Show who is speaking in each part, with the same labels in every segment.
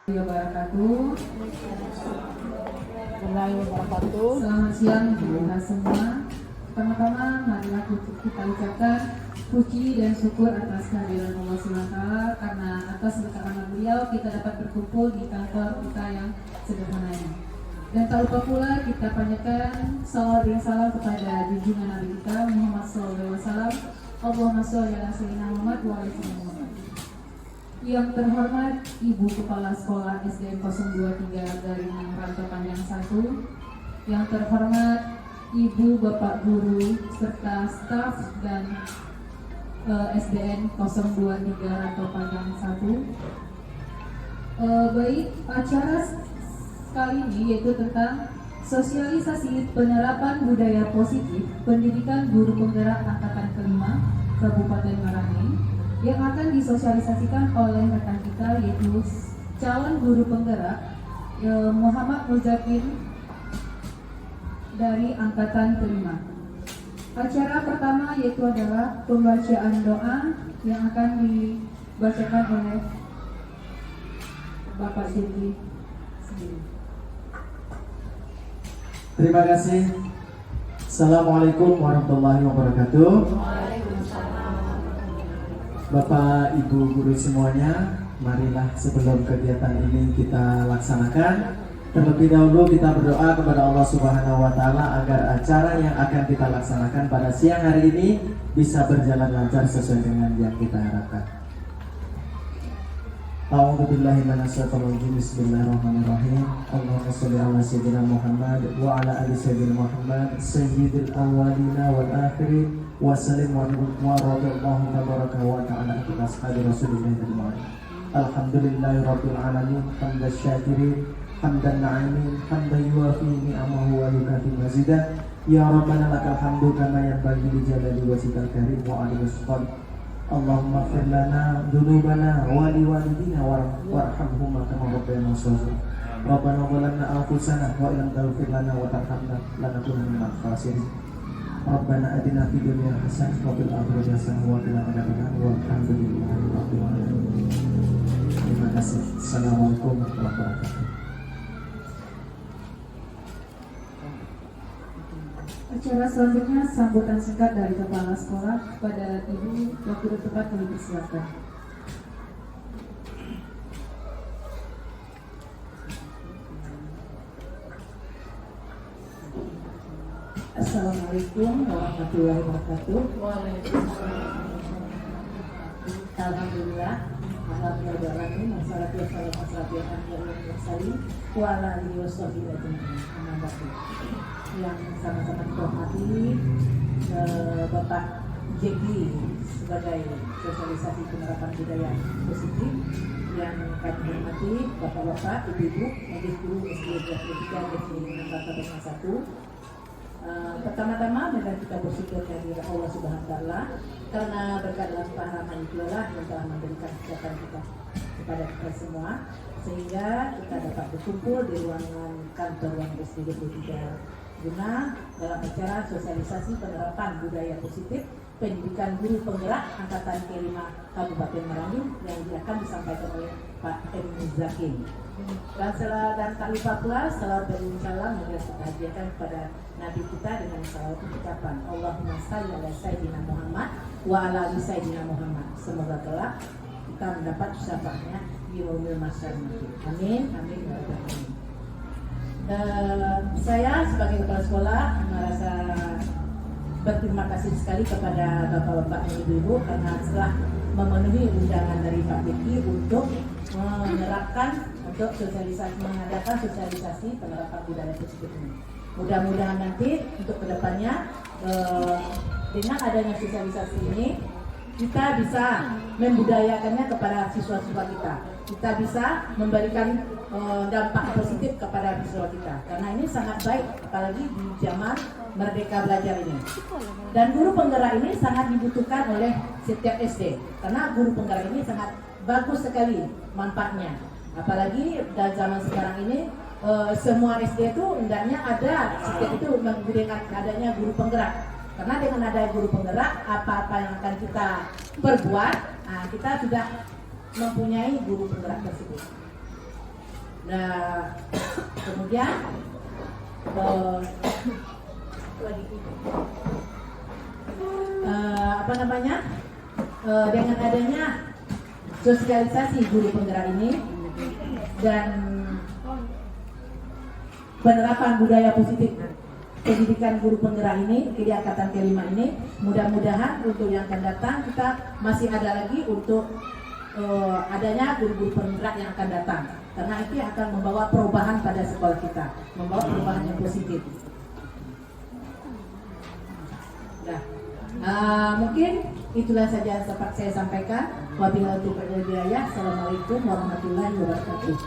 Speaker 1: Wabarakatuh.
Speaker 2: Wabarakatuh.
Speaker 1: Selamat siang kita semua. Pertama-tama marilah kita ucapkan puji dan syukur atas kehadiran Allah SWT, karena atas berkat amal beliau kita dapat berkumpul di kantor kita yang sederhana ini. Dan tak lupa pula kita panjatkan salawat dan salam kepada junjungan Nabi kita Muhammad SAW. Allahumma sholli ala sayyidina Muhammad wa ala sayyidina Muhammad. Yang terhormat Ibu Kepala Sekolah SDN 023 Garingan Rantau Panjang 1, yang terhormat Ibu Bapak Guru serta staf dan SDN 023 Rantau Panjang 1. Baik, acara kali ini yaitu tentang sosialisasi penerapan budaya positif pendidikan guru penggerak angkatan kelima Kabupaten Merangin, yang akan disosialisasikan oleh rekan kita yaitu calon guru penggerak Muhammad Muzakir dari angkatan kelima. Acara pertama yaitu adalah pembacaan doa yang akan dibacakan oleh Bapak Siti sendiri.
Speaker 3: Terima kasih. Assalamualaikum warahmatullahi wabarakatuh. Bapak, Ibu, guru semuanya, marilah sebelum kegiatan ini kita laksanakan, terlebih dahulu kita berdoa kepada Allah Subhanahu wa Ta'ala agar acara yang akan kita laksanakan pada siang hari ini bisa berjalan lancar sesuai dengan yang kita harapkan. A'udzubillahi minasyaitonir rajim. Bismillahirrahmanirrahim. Allahumma shalli ala sayyidina Muhammad wa ala ali sayyidina Muhammad sayyidil awwalina wal akhirin wa sallim wa radallahu tabaraka wa ta'ala ala ashabi Rasulillah ajma'in. Alhamdulillahi rabbil alamin, hamdan syakirin, hamdan na'imin, hamdan yuwafi ni'amahu wa yukafi mazidah. Ya Rabbana lakal hamdu kama yanbaghi li jalali wajhikal karim wa alihi wasallam. Allahumma ighfir lana dzunubana wa liwalidina warhamhuma kama rabbayana shaghira. Rabbana zalamna anfusana wa illam taghfir lana wa tarhamna lanakunanna minal khasirin. Rabbana atina fid dunya hasanah wa fil akhirati hasanah wa qina adzabannar. Walhamdulillahi rabbil alamin. Terima kasih. Assalamualaikum warahmatullahi wabarakatuh.
Speaker 1: Acara selanjutnya sambutan singkat dari Kepala Sekolah kepada Ibu. Waktu dan tempat kami persilakan.
Speaker 2: Assalamualaikum warahmatullahi wabarakatuh. Alhamdulillah. Alhamdulillah. Wassalatu wassalamu ala yang sama-sama dihormati Bapak Jeki sebagai sosialisasi penerapan budaya positif, yang kami hormati Bapak-bapak, Ibu-ibu, Majelis Guru SD 23 Garingan 1. Pertama-tama marilah kita bersyukur kehadirat Allah Subhanahu wa Ta'ala, karena berkat Allah Rahman itulah yang telah memberikan kesehatan kita kepada kita semua, sehingga kita dapat berkumpul di ruangan kantor yang SD 23 guna dalam acara sosialisasi penerapan budaya positif pendidikan guru penggerak angkatan kelima Kabupaten Merangin yang akan disampaikan oleh Pak M. Muzakir. Dan tak lupa pula salawat dan salam yang kita hadiahkan kepada Nabi kita dengan salawat ucapan Allahumma shalli ala sayyidina Muhammad wa ala ali sayyidina Muhammad. Semoga kelak kita mendapat syafaatnya di yaumil mahsyar nanti. Amin, amin, ya rabbal alamin. Saya sebagai kepala sekolah merasa berterima kasih sekali kepada bapak-bapak dan ibu-ibu karena setelah memenuhi undangan dari Pak Beki untuk mengadakan sosialisasi penerapan budaya positif ini. Mudah-mudahan nanti untuk kedepannya dengan adanya sosialisasi ini kita bisa membudayakannya kepada siswa-siswa kita. Kita bisa memberikan dampak positif kepada siswa kita, karena ini sangat baik apalagi di zaman Merdeka Belajar ini. Dan guru penggerak ini sangat dibutuhkan oleh setiap SD, karena guru penggerak ini sangat bagus sekali manfaatnya. Apalagi dalam zaman sekarang ini semua SD itu hendaknya ada setiap itu dengan adanya guru penggerak. Karena dengan ada guru penggerak, apa-apa yang akan kita perbuat, kita sudah mempunyai guru penggerak tersebut. Nah, kemudian apa namanya? Dengan adanya sosialisasi guru penggerak ini dan penerapan budaya positif pendidikan guru penggerak ini di angkatan kelima ini, mudah-mudahan untuk yang akan datang kita masih ada lagi untuk adanya guru-guru penggerak yang akan datang, karena itu akan membawa perubahan pada sekolah kita, membawa perubahan yang positif. Nah, mungkin itulah saja dapat saya sampaikan. Wabillahi taufiq wal hidayah. Assalamualaikum warahmatullahi wabarakatuh.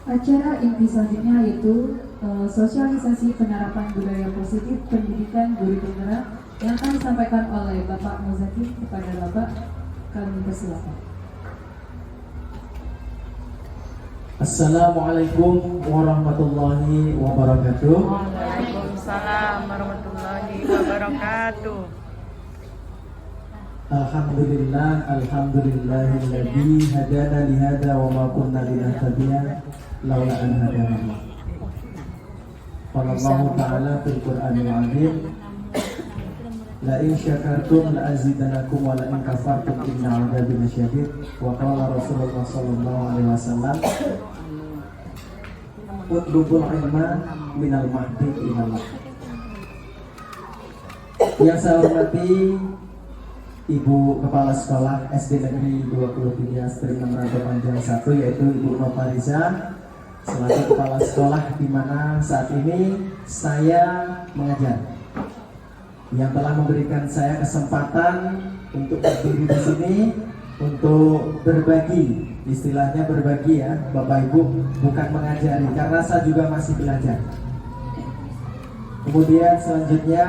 Speaker 1: Acara inti selanjutnya yaitu sosialisasi penerapan budaya positif pendidikan guru penggerak yang akan disampaikan oleh Bapak Muzaki kepada Bapak. Kami persilakan.
Speaker 3: Assalamualaikum warahmatullahi wabarakatuh.
Speaker 4: Waalaikumsalam warahmatullahi wabarakatuh.
Speaker 3: Alhamdulillahilladzi hadana li hada wa ma kunna linahtadiya laula an hadana Allah. Qala Allah Ta'ala fil Qur'anil 'azim, la in syakartum la azidanakum wa la in kafartum inna 'adzabi lasyadid. Wa qala Rasulullah sallallahu alaihi wasallam, utlubul ilma minal mahdi ilal lahd. Yang saya hormati Ibu Kepala Sekolah SD Negeri 23 String Rantau Panjang 1, yaitu Ibu Nopariza, selaku Kepala Sekolah di mana saat ini saya mengajar, yang telah memberikan saya kesempatan untuk berdiri di sini untuk berbagi, istilahnya berbagi ya Bapak Ibu, bukan mengajari, karena saya juga masih belajar. Kemudian selanjutnya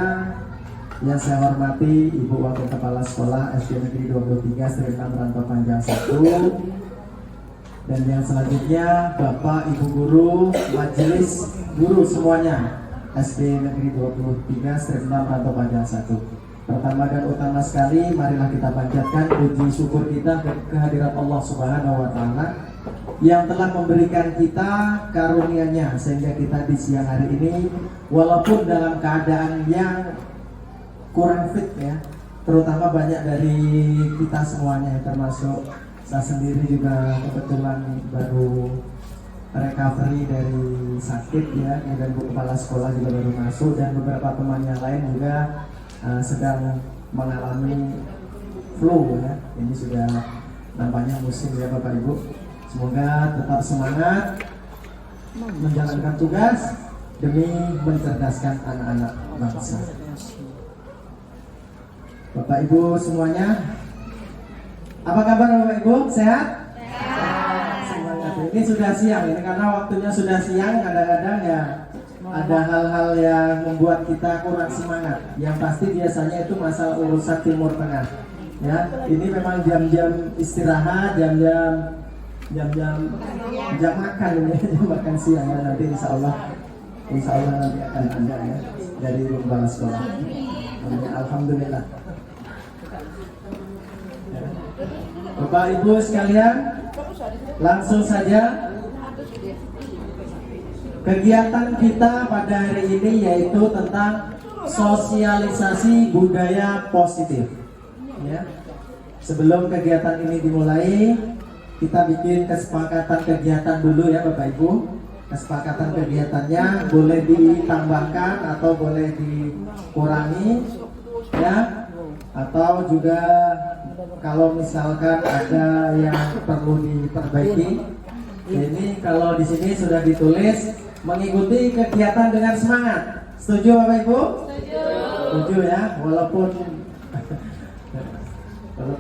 Speaker 3: yang saya hormati Ibu Wakil Kepala Sekolah SD Negeri 23 String Rantau Panjang 1, dan yang selanjutnya Bapak Ibu Guru, Majelis Guru semuanya SD Negeri 23 String Rantau Panjang 1. Pertama dan utama sekali, marilah kita panjatkan puji syukur kita kehadirat Allah Subhanahu wa Ta'ala yang telah memberikan kita karunia-Nya sehingga kita di siang hari ini, walaupun dalam keadaan yang kurang fit ya, terutama banyak dari kita semuanya, termasuk saya sendiri juga kebetulan baru recovery dari sakit ya, dan Bu Kepala Sekolah juga baru masuk, dan beberapa teman yang lain juga sedang mengalami flu ya. Ini sudah nampaknya musim ya Bapak Ibu. Semoga tetap semangat menjalankan tugas demi mencerdaskan anak-anak bangsa. Bapak Ibu semuanya, apa kabar Bapak Ibu? Sehat? Semangat. Ini sudah siang, ini karena waktunya sudah siang, kadang-kadang ya ada hal-hal yang membuat kita kurang semangat. Yang pasti biasanya itu masalah urusan Timur Tengah. Ya, ini memang jam-jam istirahat, jam makan ini, jam makan siang ya. Nanti insya Allah nanti akan ada ya dari Kepala Sekolah. Alhamdulillah. Bapak Ibu sekalian, langsung saja kegiatan kita pada hari ini yaitu tentang sosialisasi budaya positif. Ya. Sebelum kegiatan ini dimulai, kita bikin kesepakatan kegiatan dulu ya Bapak Ibu. Kesepakatan kegiatannya boleh ditambahkan atau boleh dikurangi ya, atau juga kalau misalkan ada yang perlu diperbaiki. Ini kalau di sini sudah ditulis mengikuti kegiatan dengan semangat. Setuju Bapak Ibu? Setuju ya, walaupun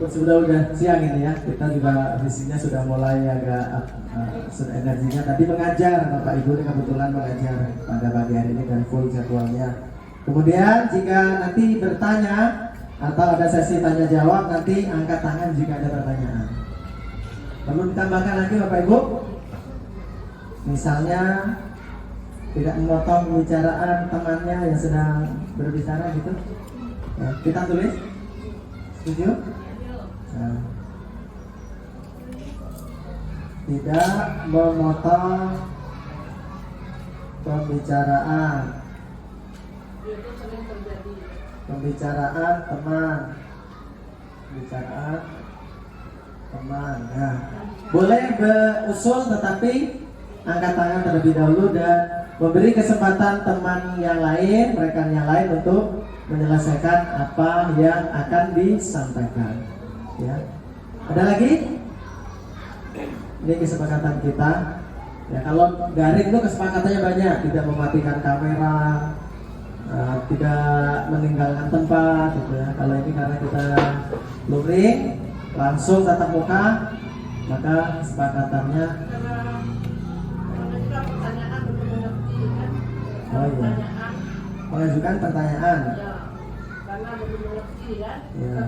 Speaker 3: sudah siang ini ya, kita juga visinya sudah mulai agak energinya. Tadi mengajar Bapak Ibu, ini kebetulan mengajar pada pagi hari ini dan full jadwalnya. Kemudian jika nanti bertanya atau ada sesi tanya jawab, nanti angkat tangan jika ada pertanyaan. Perlu ditambahkan lagi Bapak Ibu? Misalnya tidak memotong pembicaraan temannya yang sedang berbicara gitu. Ya, kita tulis. Setuju? Nah. Tidak memotong pembicaraan teman. Nah, boleh berusul tetapi angkat tangan terlebih dahulu dan memberi kesempatan teman yang lain, rekan yang lain untuk menyelesaikan apa yang akan disampaikan. Ya, ada lagi? Ini kesepakatan kita. Ya, kalau daring itu kesepakatannya banyak, tidak mematikan kamera, tidak meninggalkan tempat, gitu ya. Kalau ini karena kita luring, langsung tatap muka, maka kesepakatannya. Oh iya. Mengajukan pertanyaan. Ya.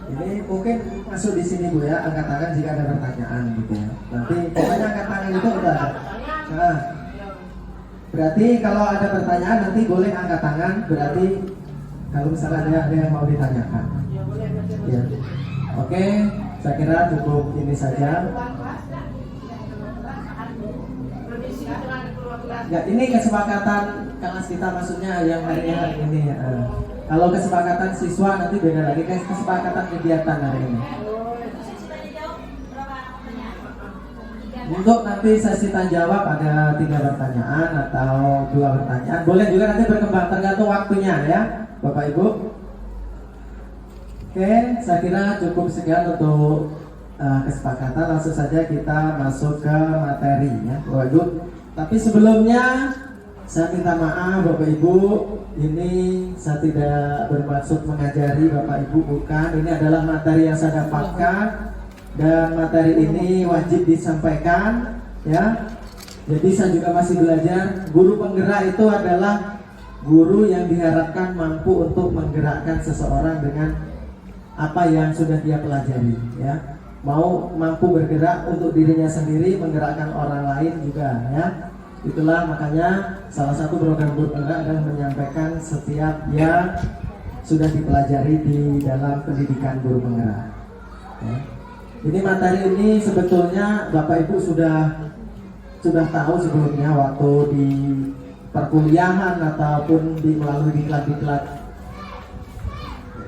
Speaker 3: Ini mungkin masuk di sini Bu ya, angkat tangan jika ada pertanyaan gitu ya. Nanti pokoknya angkat tangan itu udah ada. Nah, berarti kalau ada pertanyaan nanti boleh angkat tangan. Berarti kalau misalnya ada yang mau ditanyakan. Ya. Oke, saya kira cukup ini saja. Ya, ini kesepakatan kelas kita maksudnya yang hari ini ya. Kalau kesepakatan siswa nanti beda lagi, kesepakatan kegiatan hari ini. Untuk nanti sesi tanya jawab ada 3 pertanyaan atau 2 pertanyaan. Boleh juga nanti berkembang tergantung waktunya ya, Bapak Ibu. Oke, saya kira cukup sekian untuk kesepakatan. Langsung saja kita masuk ke materi ya, Bapak Ibu. Tapi sebelumnya saya minta maaf Bapak Ibu, ini saya tidak bermaksud mengajari Bapak Ibu, bukan. Ini adalah materi yang saya dapatkan dan materi ini wajib disampaikan ya. Jadi saya juga masih belajar. Guru penggerak itu adalah guru yang diharapkan mampu untuk menggerakkan seseorang dengan apa yang sudah dia pelajari ya. Mau mampu bergerak untuk dirinya sendiri, menggerakkan orang lain juga ya. Itulah makanya salah satu program guru penggerak adalah menyampaikan setiap yang sudah dipelajari di dalam pendidikan guru penggerak ya. Jadi materi ini sebetulnya Bapak Ibu sudah tahu sebelumnya waktu di perkuliahan ataupun melalui diklat-diklat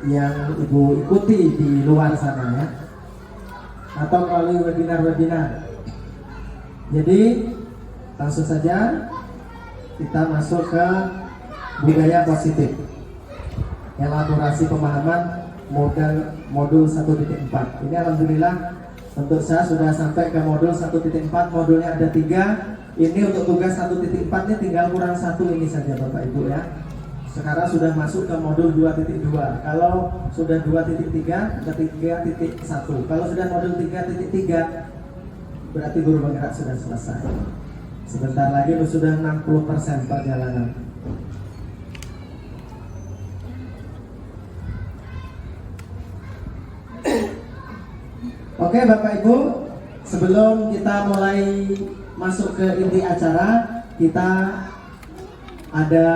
Speaker 3: yang Ibu ikuti di luar sana ya, atau melalui webinar-webinar. Jadi langsung saja kita masuk ke budaya positif, elaborasi pemahaman modul 1.4. Ini alhamdulillah untuk saya sudah sampai ke modul 1.4. Modulnya ada 3. Ini untuk tugas 1.4 ini tinggal kurang 1 ini saja Bapak Ibu ya. Sekarang sudah masuk ke modul 2.2. Kalau sudah 2.3 ke 3.1. Kalau sudah modul 3.3 berarti guru penggerak sudah selesai. Sebentar lagi sudah 60% perjalanan. Oke Bapak Ibu, sebelum kita mulai masuk ke inti acara, kita ada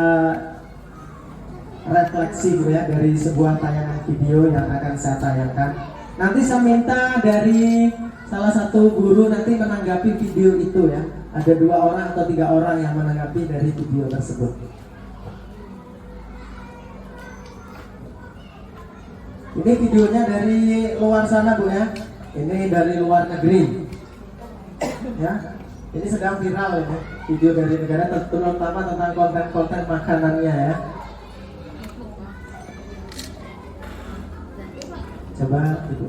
Speaker 3: refleksi ya dari sebuah tayangan video yang akan saya tayangkan. Nanti saya minta dari salah satu guru nanti menanggapi video itu ya. Ada 2 orang atau 3 orang yang menanggapi dari video tersebut. Ini videonya dari luar sana Bu ya. Ini dari luar negeri. Ya. Ini sedang viral ini. Video dari negara terutama tentang konten-konten makanannya ya. Coba Ibu.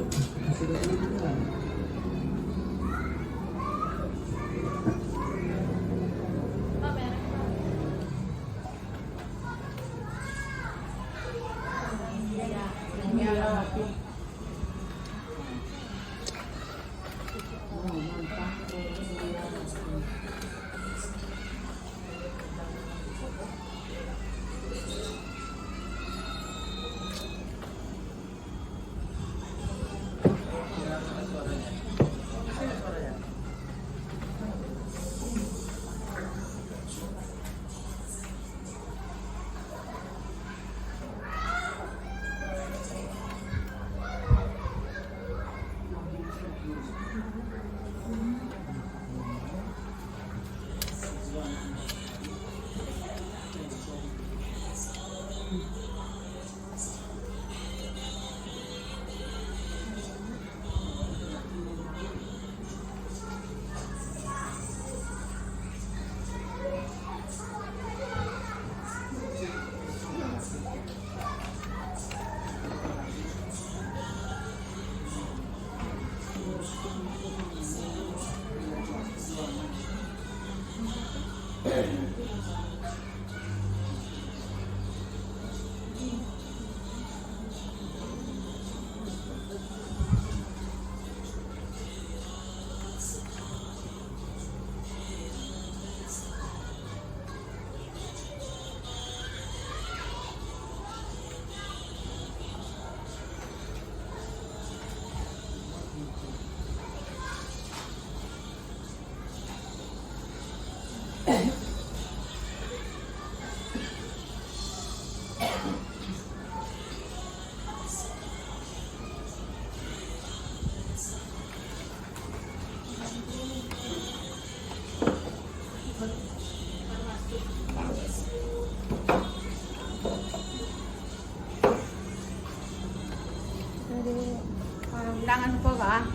Speaker 4: Tangan po ba?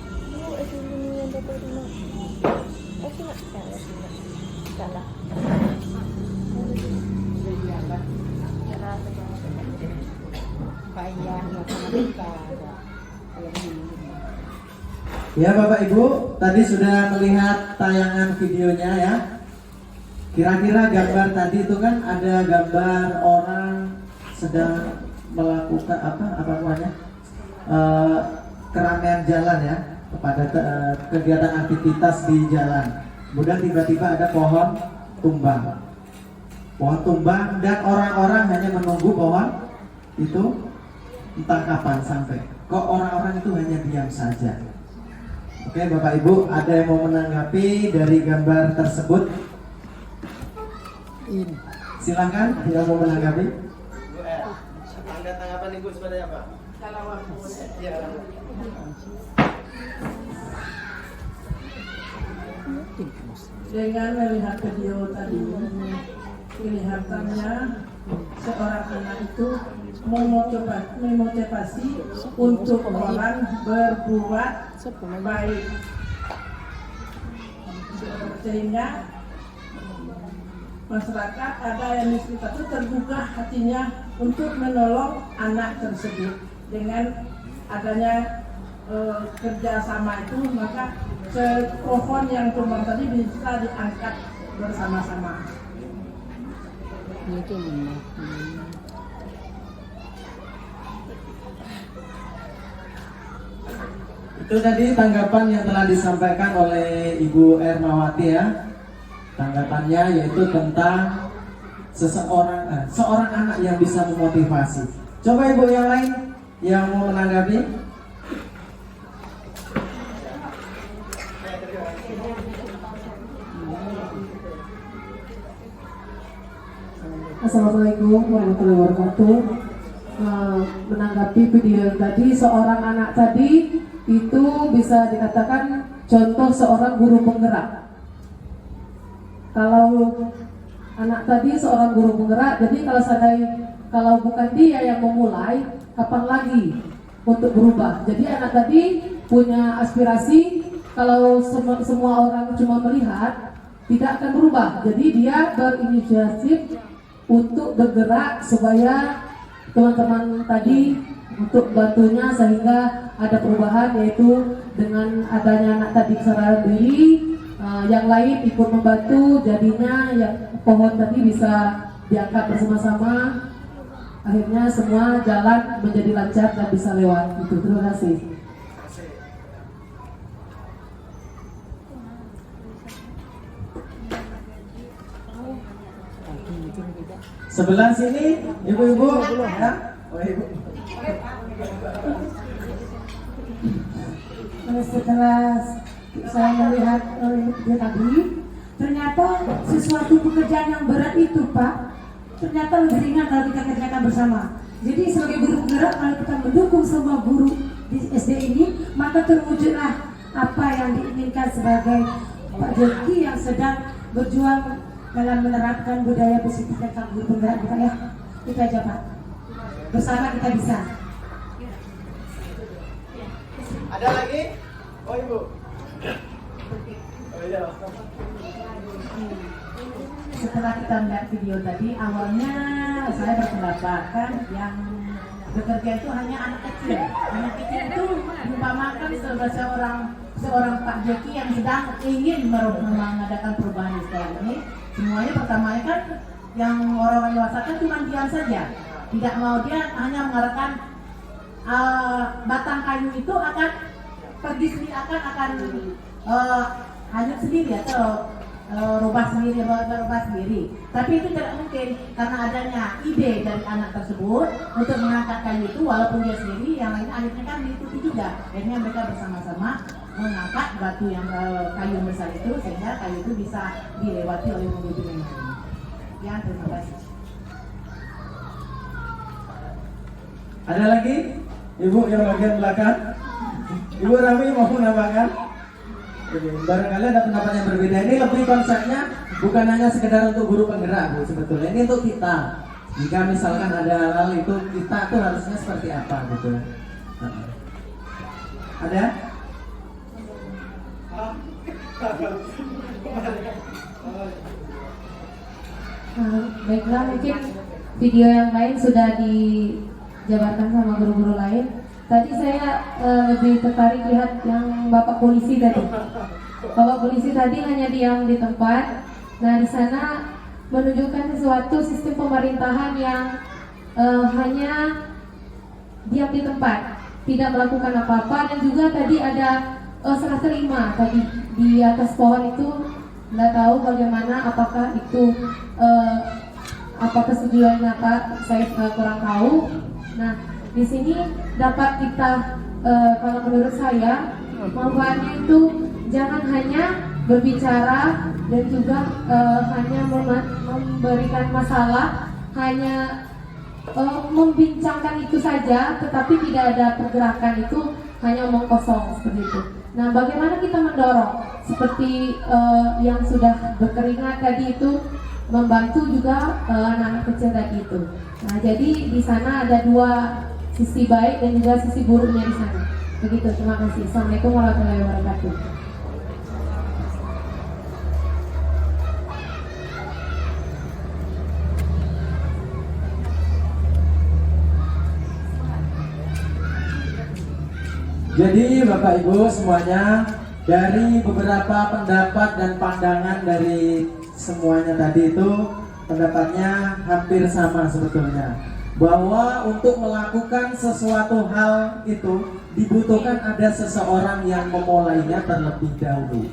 Speaker 3: Ya Bapak Ibu, tadi sudah melihat tayangan videonya ya. Kira-kira gambar tadi itu kan ada gambar orang sedang melakukan apa namanya keramaian jalan ya, pada kegiatan aktivitas di jalan. Kemudian tiba-tiba ada pohon tumbang dan orang-orang hanya menunggu pohon itu entah kapan sampai. Kok orang-orang itu hanya diam saja? Oke Bapak Ibu, ada yang mau menanggapi dari gambar tersebut? Silakan, yang mau menanggapi. Tanggapan Ibu seperti apa?
Speaker 2: Dengan melihat video tadi, kelihatannya seorang anak itu memotivasi untuk orang berbuat baik, sehingga masyarakat ada yang miskin itu terbuka hatinya untuk menolong anak tersebut. Dengan adanya kerjasama itu, maka pohon yang tumbang tadi bisa diangkat bersama-sama.
Speaker 3: Itu tadi tanggapan yang telah disampaikan oleh Ibu Ermawati ya. Tanggapannya yaitu tentang seorang anak yang bisa memotivasi. Coba Ibu yang lain yang mau menanggapi.
Speaker 1: Assalamualaikum warahmatullahi wabarakatuh. Menanggapi video yang tadi, seorang anak tadi itu bisa dikatakan contoh seorang guru penggerak. Kalau anak tadi seorang guru penggerak, jadi kalau bukan dia yang memulai, kapan lagi untuk berubah? Jadi anak tadi punya aspirasi, kalau semua orang cuma melihat, tidak akan berubah. Jadi dia berinisiatif untuk bergerak supaya teman-teman tadi untuk bantunya sehingga ada perubahan, yaitu dengan adanya anak tadi secara diri, yang lain ikut membantu, jadinya yang pohon tadi bisa diangkat bersama-sama, akhirnya semua jalan menjadi lancar dan bisa lewat. Itu, terima kasih.
Speaker 3: Sebelah sini, ibu-ibu ya. Oh, ibu.
Speaker 5: Setelah saya melihat video tadi, ternyata sesuatu pekerjaan yang berat itu Pak, ternyata lebih ringan kalau kita kerjakan bersama. Jadi sebagai guru penggerak, kalau kita mendukung semua guru di SD ini, maka terwujudlah apa yang diinginkan sebagai Pak Jeki yang sedang berjuang dalam menerapkan budaya positif tentang guru penggerak Pak ya. Itu aja Pak. Bersama kita bisa.
Speaker 3: Ada lagi? Oh Ibu. Oh iya.
Speaker 2: Setelah kita melihat video tadi, awalnya saya berpendapat kan yang bekerja itu hanya anak kecil. Anak kecil itu diumpamakan seorang Pak Jeki yang sedang ingin mengadakan perubahan di sekolah ini. Semuanya pertamanya kan yang orang dewasa kan cuma diam saja, tidak mau, dia hanya mengharapkan batang kayu itu akan pergi sendiri, akan hanyut sendiri atau berubah sendiri. Tapi itu tidak mungkin karena adanya ide dari anak tersebut untuk mengangkat kayu itu, walaupun dia sendiri, yang lain akhirnya kan diikuti juga. Akhirnya mereka bersama-sama mengangkat batu yang kayu besar itu sehingga kayu itu bisa dilewati oleh mobil ini. Ya, terima kasih.
Speaker 3: Ada lagi? Ibu yang bagian belakang? Ibu Rami mau menambahkan? Barangkali ada pendapat yang berbeda. Ini lebih konsepnya bukan hanya sekedar untuk guru penggerak Bu, sebetulnya ini untuk kita. Jika misalkan ada hal itu, kita tuh harusnya seperti apa gitu. Ada?
Speaker 1: Baiklah, mungkin video yang lain sudah dijabarkan sama guru-guru lain. Tadi saya lebih tertarik lihat yang Bapak polisi tadi. Bapak polisi tadi hanya diam di tempat. Nah, di sana menunjukkan sesuatu sistem pemerintahan yang hanya diam di tempat, tidak melakukan apa-apa. Dan juga tadi ada serah terima tadi di atas pohon itu. Nggak tahu bagaimana, apakah itu apa kesetujuannya Pak, saya kurang tahu. Nah, di sini dapat kita, kalau menurut saya, manfaatnya itu jangan hanya berbicara dan juga hanya memberikan masalah, hanya membincangkan itu saja, tetapi tidak ada pergerakan, itu hanya omong kosong seperti itu. Nah, bagaimana kita mendorong seperti yang sudah berkeringat tadi itu, membantu juga anak-anak kecil tadi itu. Nah, jadi di sana ada dua sisi baik dan juga sisi buruknya di sana. Begitu, terima kasih. Assalamualaikum warahmatullahi wabarakatuh.
Speaker 3: Jadi Bapak Ibu semuanya, dari beberapa pendapat dan pandangan dari semuanya tadi itu, pendapatnya hampir sama sebetulnya, bahwa untuk melakukan sesuatu hal itu dibutuhkan ada seseorang yang memulainya terlebih dahulu.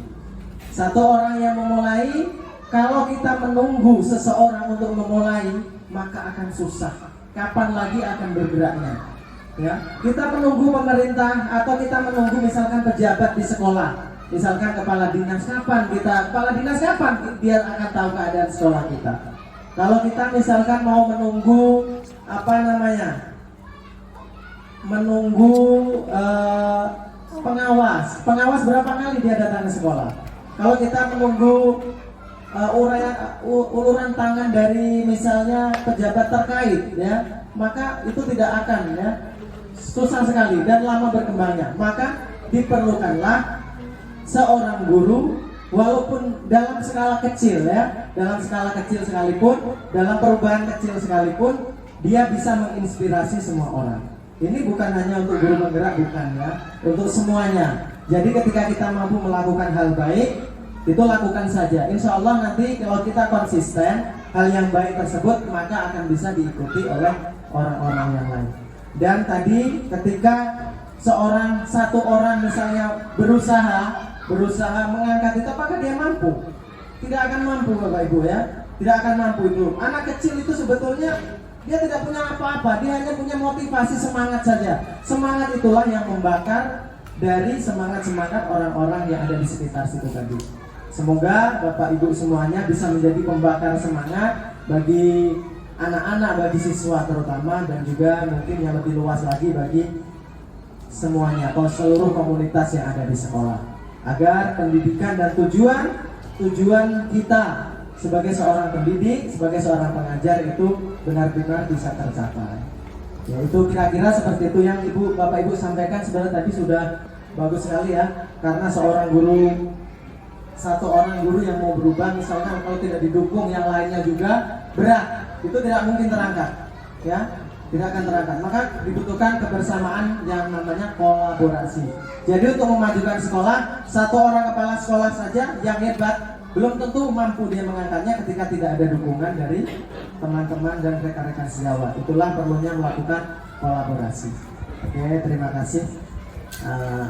Speaker 3: Satu orang yang memulai, kalau kita menunggu seseorang untuk memulai, maka akan susah. Kapan lagi akan bergeraknya? Ya, kita menunggu pemerintah atau kita menunggu misalkan pejabat di sekolah, misalkan kepala dinas, kapan biar akan tahu keadaan sekolah kita. Kalau kita misalkan mau menunggu menunggu pengawas berapa kali dia datang ke sekolah. Kalau kita menunggu uluran tangan dari misalnya pejabat terkait, ya, maka itu tidak akan, ya, susah sekali dan lama berkembangnya. Maka diperlukanlah seorang guru, walaupun dalam skala kecil, ya, dalam skala kecil sekalipun, dalam perubahan kecil sekalipun, dia bisa menginspirasi semua orang. Ini bukan hanya untuk guru penggerak, bukan, ya, untuk semuanya. Jadi ketika kita mampu melakukan hal baik, itu lakukan saja. Insya Allah nanti kalau kita konsisten, hal yang baik tersebut maka akan bisa diikuti oleh orang-orang yang lain. Dan tadi ketika satu orang misalnya berusaha mengangkat itu, apakah dia mampu? Tidak akan mampu Bapak Ibu, ya. Tidak akan mampu itu. Anak kecil itu sebetulnya dia tidak punya apa-apa, dia hanya punya motivasi, semangat saja. Semangat itulah yang membakar dari semangat-semangat orang-orang yang ada di sekitar situ tadi. Semoga Bapak Ibu semuanya bisa menjadi pembakar semangat bagi anak-anak, bagi siswa terutama, dan juga mungkin yang lebih luas lagi bagi semuanya atau seluruh komunitas yang ada di sekolah, agar pendidikan dan tujuan kita sebagai seorang pendidik, sebagai seorang pengajar itu benar-benar bisa tercapai. Ya, itu kira-kira seperti itu yang Bapak Ibu sampaikan sebenarnya tadi sudah bagus sekali ya. Karena satu orang guru yang mau berubah, misalkan kalau tidak didukung yang lainnya juga berat, itu tidak mungkin terangkat, ya, tidak akan terangkat. Maka dibutuhkan kebersamaan yang namanya kolaborasi. Jadi untuk memajukan sekolah, satu orang kepala sekolah saja yang hebat belum tentu mampu dia mengangkatnya ketika tidak ada dukungan dari teman-teman dan rekan-rekan sejawat. Itulah perlunya melakukan kolaborasi. Oke, terima kasih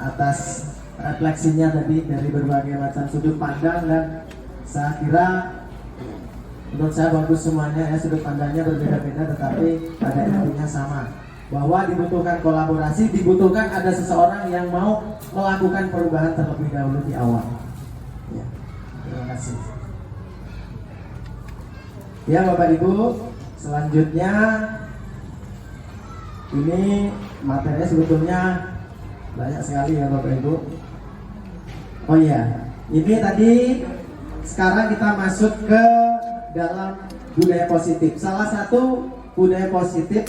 Speaker 3: atas refleksinya tadi dari berbagai macam sudut pandang, dan saya kira menurut saya bagus semuanya ya, sudut pandangnya berbeda-beda tetapi pada intinya sama, bahwa dibutuhkan kolaborasi, dibutuhkan ada seseorang yang mau melakukan perubahan terlebih dahulu di awal. Ya, terima kasih. Ya Bapak Ibu, selanjutnya ini materinya sebetulnya banyak sekali ya Bapak Ibu. Oh iya, ini tadi sekarang kita masuk ke dalam budaya positif. Salah satu budaya positif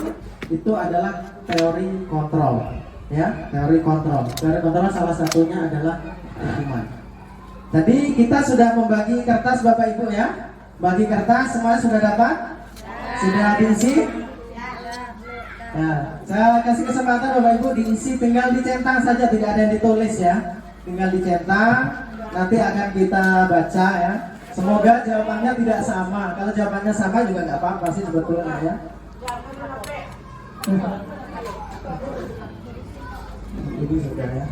Speaker 3: itu adalah teori kontrol, ya, teori kontrol. Teori kontrol salah satunya adalah hukuman. Tadi kita sudah membagi kertas Bapak Ibu ya, bagi kertas semua sudah dapat, sudah diisi. Nah, saya kasih kesempatan Bapak Ibu diisi, tinggal dicentang saja, tidak ada yang ditulis ya. Tinggal dicentang, nanti akan kita baca ya. Semoga jawabannya tidak sama. Kalau jawabannya sama juga nggak apa-apa sih sebetulnya ya. Ini sudah ya.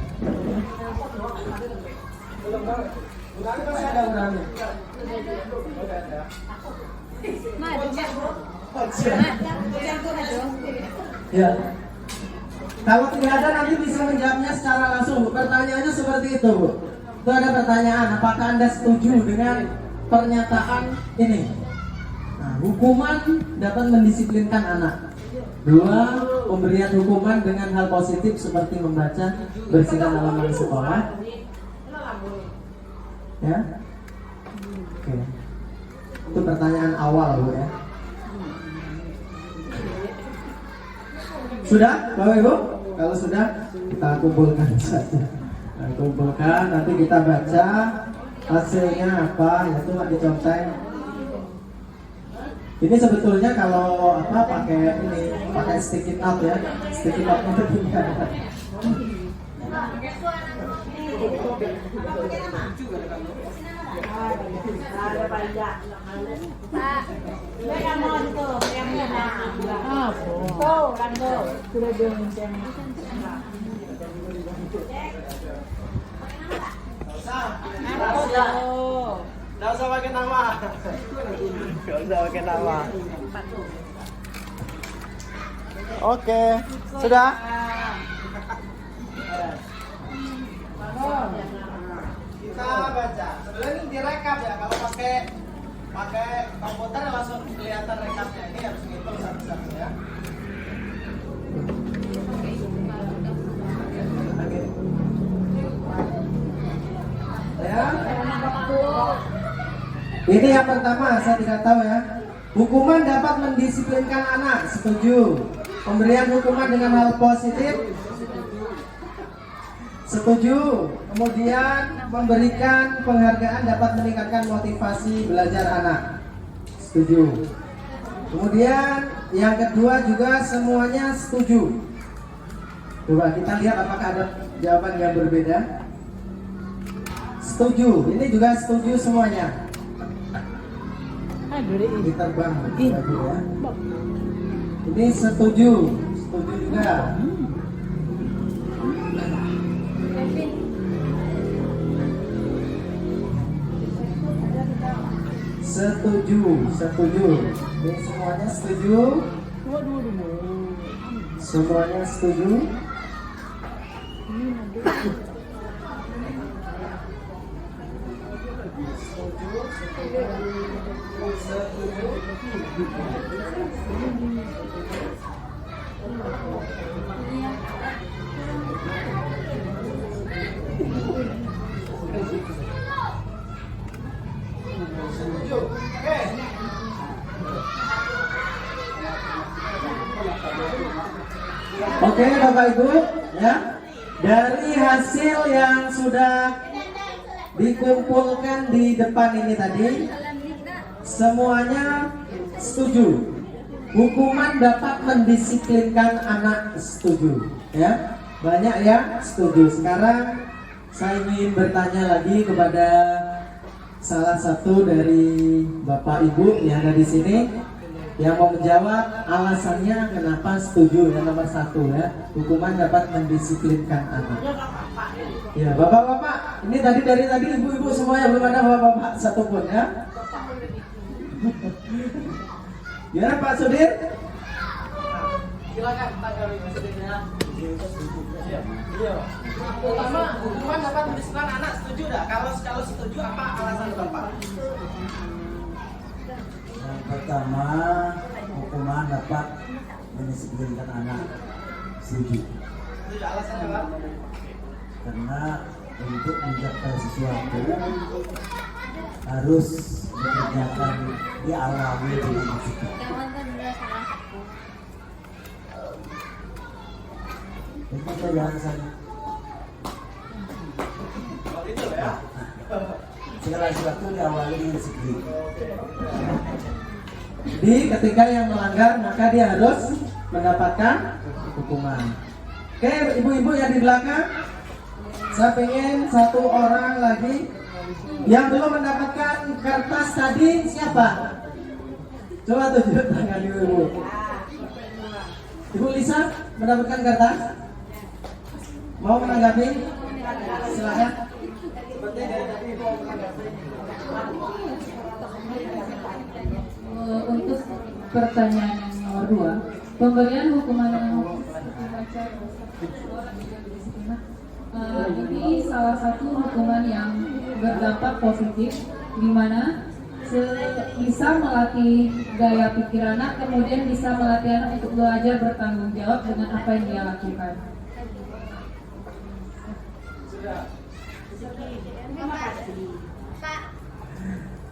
Speaker 3: Masih ada urangnya. Ya. Kalau tidak ada nanti bisa menjawabnya secara langsung. Pertanyaannya seperti itu, Bu. Itu ada pertanyaan, apakah Anda setuju dengan pernyataan ini? Nah, hukuman dapat mendisiplinkan anak. 2, pemberian hukuman dengan hal positif seperti membaca, bersihkan halaman sekolah. Ya. Oke. Itu pertanyaan awal, Bu ya. Sudah, Bapak Ibu? Kalau sudah, kita kumpulkan saja. Nah, kumpulkan, nanti kita baca hasilnya apa, yaitu diconteng. Ini sebetulnya kalau pakai sticky note ya, sticky note itu tinggal. Nggak usah pakai nama. Nggak usah pakai nama. Oke, sudah. Kita baca. Sebenarnya ini direkap ya. Kalau pakai komputer langsung kelihatan rekapnya. Ini harus ngitung satu-satu ya. Ini yang pertama, saya tidak tahu ya. Hukuman dapat mendisiplinkan anak, setuju. Pemberian hukuman dengan hal positif, setuju. Kemudian memberikan penghargaan dapat meningkatkan motivasi belajar anak, setuju. Kemudian yang kedua juga semuanya setuju. Coba kita lihat apakah ada jawaban yang berbeda. Setuju, ini juga setuju semuanya. Ini terbang lagi ya. Ini setuju juga. Setuju. Ini semuanya setuju. Semuanya setuju. Oke, Oke, Bapak Ibu, ya. Dari hasil yang sudah dikumpulkan di depan ini tadi, semuanya setuju. Hukuman dapat mendisiplinkan anak, setuju, ya. Banyak yang setuju. Sekarang saya ingin bertanya lagi kepada salah satu dari Bapak Ibu yang ada di sini yang mau menjawab alasannya kenapa setuju yang nomor 1 ya, hukuman dapat mendisiplinkan anak. Ya, bapak-bapak, ini dari tadi ibu-ibu semuanya, belum ada bapak-bapak satupun ya. Gimana Pak Sudir? Silakan tanggapi Pak Sudirnya.
Speaker 6: Pertama, hukuman dapat mendisiplinkan anak, setuju dah? Kalau setuju, apa alasan Bapak?
Speaker 7: Yang pertama, hukuman dapat mendisiplinkan anak, setuju.
Speaker 6: Setuju, alasannya Pak?
Speaker 7: Karena untuk mencapai sesuatu harus dikerjakan diawali dengan disiplin. Itu saja alasannya. Segala sesuatu diawali dengan disiplin.
Speaker 3: Jadi ketika yang melanggar maka dia harus mendapatkan hukuman. Oke, ibu-ibu yang di belakang, saya pengen satu orang lagi yang belum mendapatkan kertas tadi, siapa? Coba tunjuk tangan ibu. Ibu Lisa mendapatkan kertas? Mau menanggapi? Silakan.
Speaker 1: Untuk pertanyaan yang nomor 2, pemberian hukuman ini salah satu hukuman yang berdampak positif, di mana bisa melatih gaya pikir anak, kemudian bisa melatih anak untuk belajar bertanggung jawab dengan apa yang dia lakukan.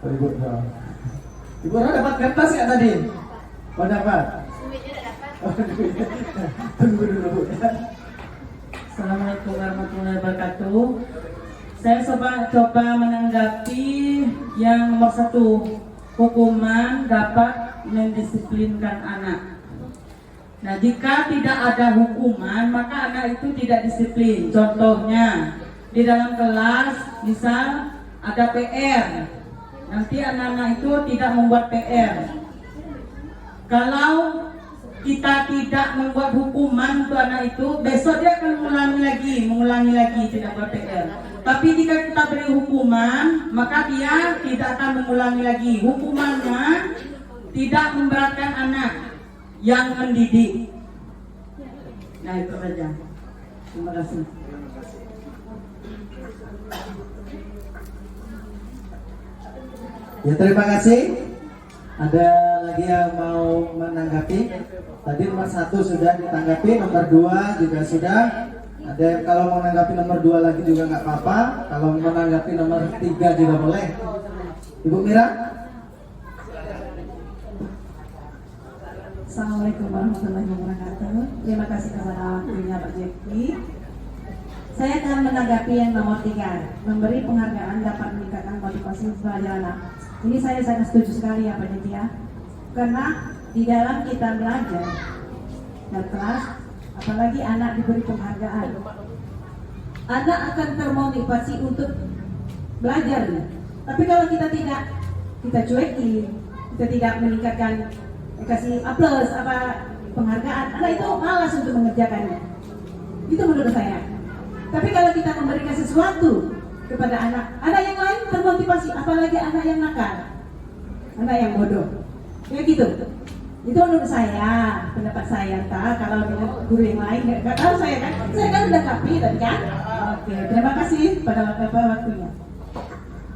Speaker 3: Ibu, Ibu dapat kertas ya tadi? Oh dapat. Tunggu dulu Bu.
Speaker 8: Assalamualaikum warahmatullahi wabarakatuh. Saya coba menanggapi yang nomor 1, hukuman dapat mendisiplinkan anak. Nah, jika tidak ada hukuman, maka anak itu tidak disiplin. Contohnya, di dalam kelas, misal ada PR, nanti anak-anak itu tidak membuat PR. Kalau kita tidak membuat hukuman untuk anak itu, besok dia akan mengulangi lagi tidak buat PR. Tapi jika kita beri hukuman, maka dia tidak akan mengulangi lagi. Hukumannya tidak memberatkan anak yang mendidik. Nah, itu saja. Terima kasih.
Speaker 3: Ya, terima kasih. Ada lagi yang mau menanggapi? Tadi nomor 1 sudah ditanggapi, nomor 2 juga sudah. Ada kalau mau menanggapi nomor 2 lagi juga nggak apa-apa. Kalau mau menanggapi nomor 3 juga boleh. Ibu Mira?
Speaker 5: Assalamualaikum warahmatullahi wabarakatuh. Terima kasih kepada waktunya Pak Jeki. Saya akan menanggapi yang nomor 3, memberi penghargaan dapat meningkatkan motivasi belajar anak. Ini saya sangat setuju sekali ya Pak Jeki ya. Karena di dalam kita belajar dan kelas, apalagi anak diberi penghargaan, anak akan termotivasi untuk belajar. Tapi kalau kita tidak, kita cuekin, kita tidak meningkatkan, kasih aplaus apa penghargaan, anak itu malas untuk mengerjakannya. Itu menurut saya. Tapi kalau kita memberikan sesuatu kepada anak yang lain termotivasi, apalagi anak yang nakal, anak yang bodoh, ya gitu. Itu menurut saya, pendapat saya. Kalau dengan guru yang lain nggak tahu saya kan udah kapi tadi kan. Oke, terima kasih pada waktunya.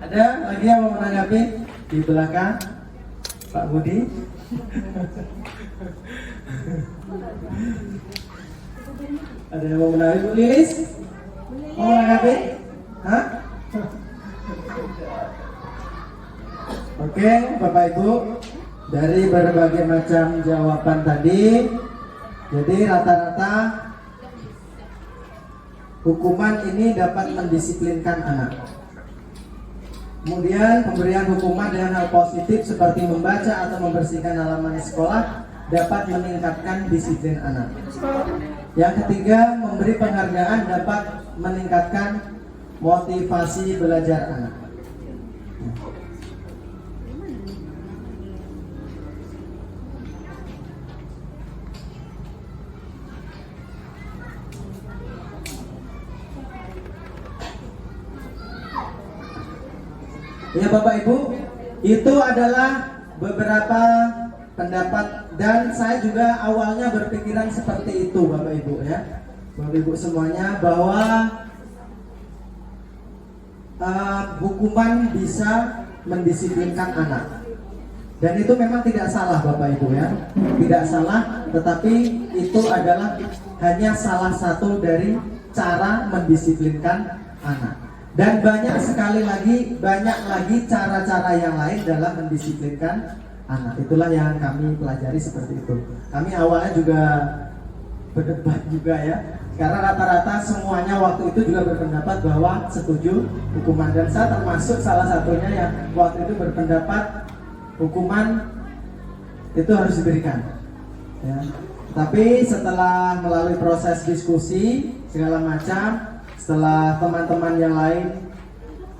Speaker 3: Ada lagi yang mau menanggapi di belakang Pak Budi? Ada yang mau menanggapi Bu Lilis? Mau menanggapi? Hah? Oke, Bapak Ibu, dari berbagai macam jawaban tadi, jadi rata-rata hukuman ini dapat mendisiplinkan anak. Kemudian pemberian hukuman dengan hal positif seperti membaca atau membersihkan halaman sekolah dapat meningkatkan disiplin anak. Yang ketiga, memberi penghargaan dapat meningkatkan motivasi belajar anak. Ya Bapak Ibu, itu adalah beberapa pendapat dan saya juga awalnya berpikiran seperti itu Bapak Ibu ya. Bapak Ibu semuanya bahwa hukuman bisa mendisiplinkan anak. Dan itu memang tidak salah Bapak Ibu ya. Tidak salah, tetapi itu adalah hanya salah satu dari cara mendisiplinkan anak. Dan banyak lagi cara-cara yang lain dalam mendisiplinkan anak. Itulah yang kami pelajari seperti itu. Kami awalnya juga berdebat juga ya. Karena rata-rata semuanya waktu itu juga berpendapat bahwa setuju hukuman. Dan saya termasuk salah satunya yang waktu itu berpendapat hukuman itu harus diberikan ya. Tapi setelah melalui proses diskusi segala macam, setelah teman-teman yang lain,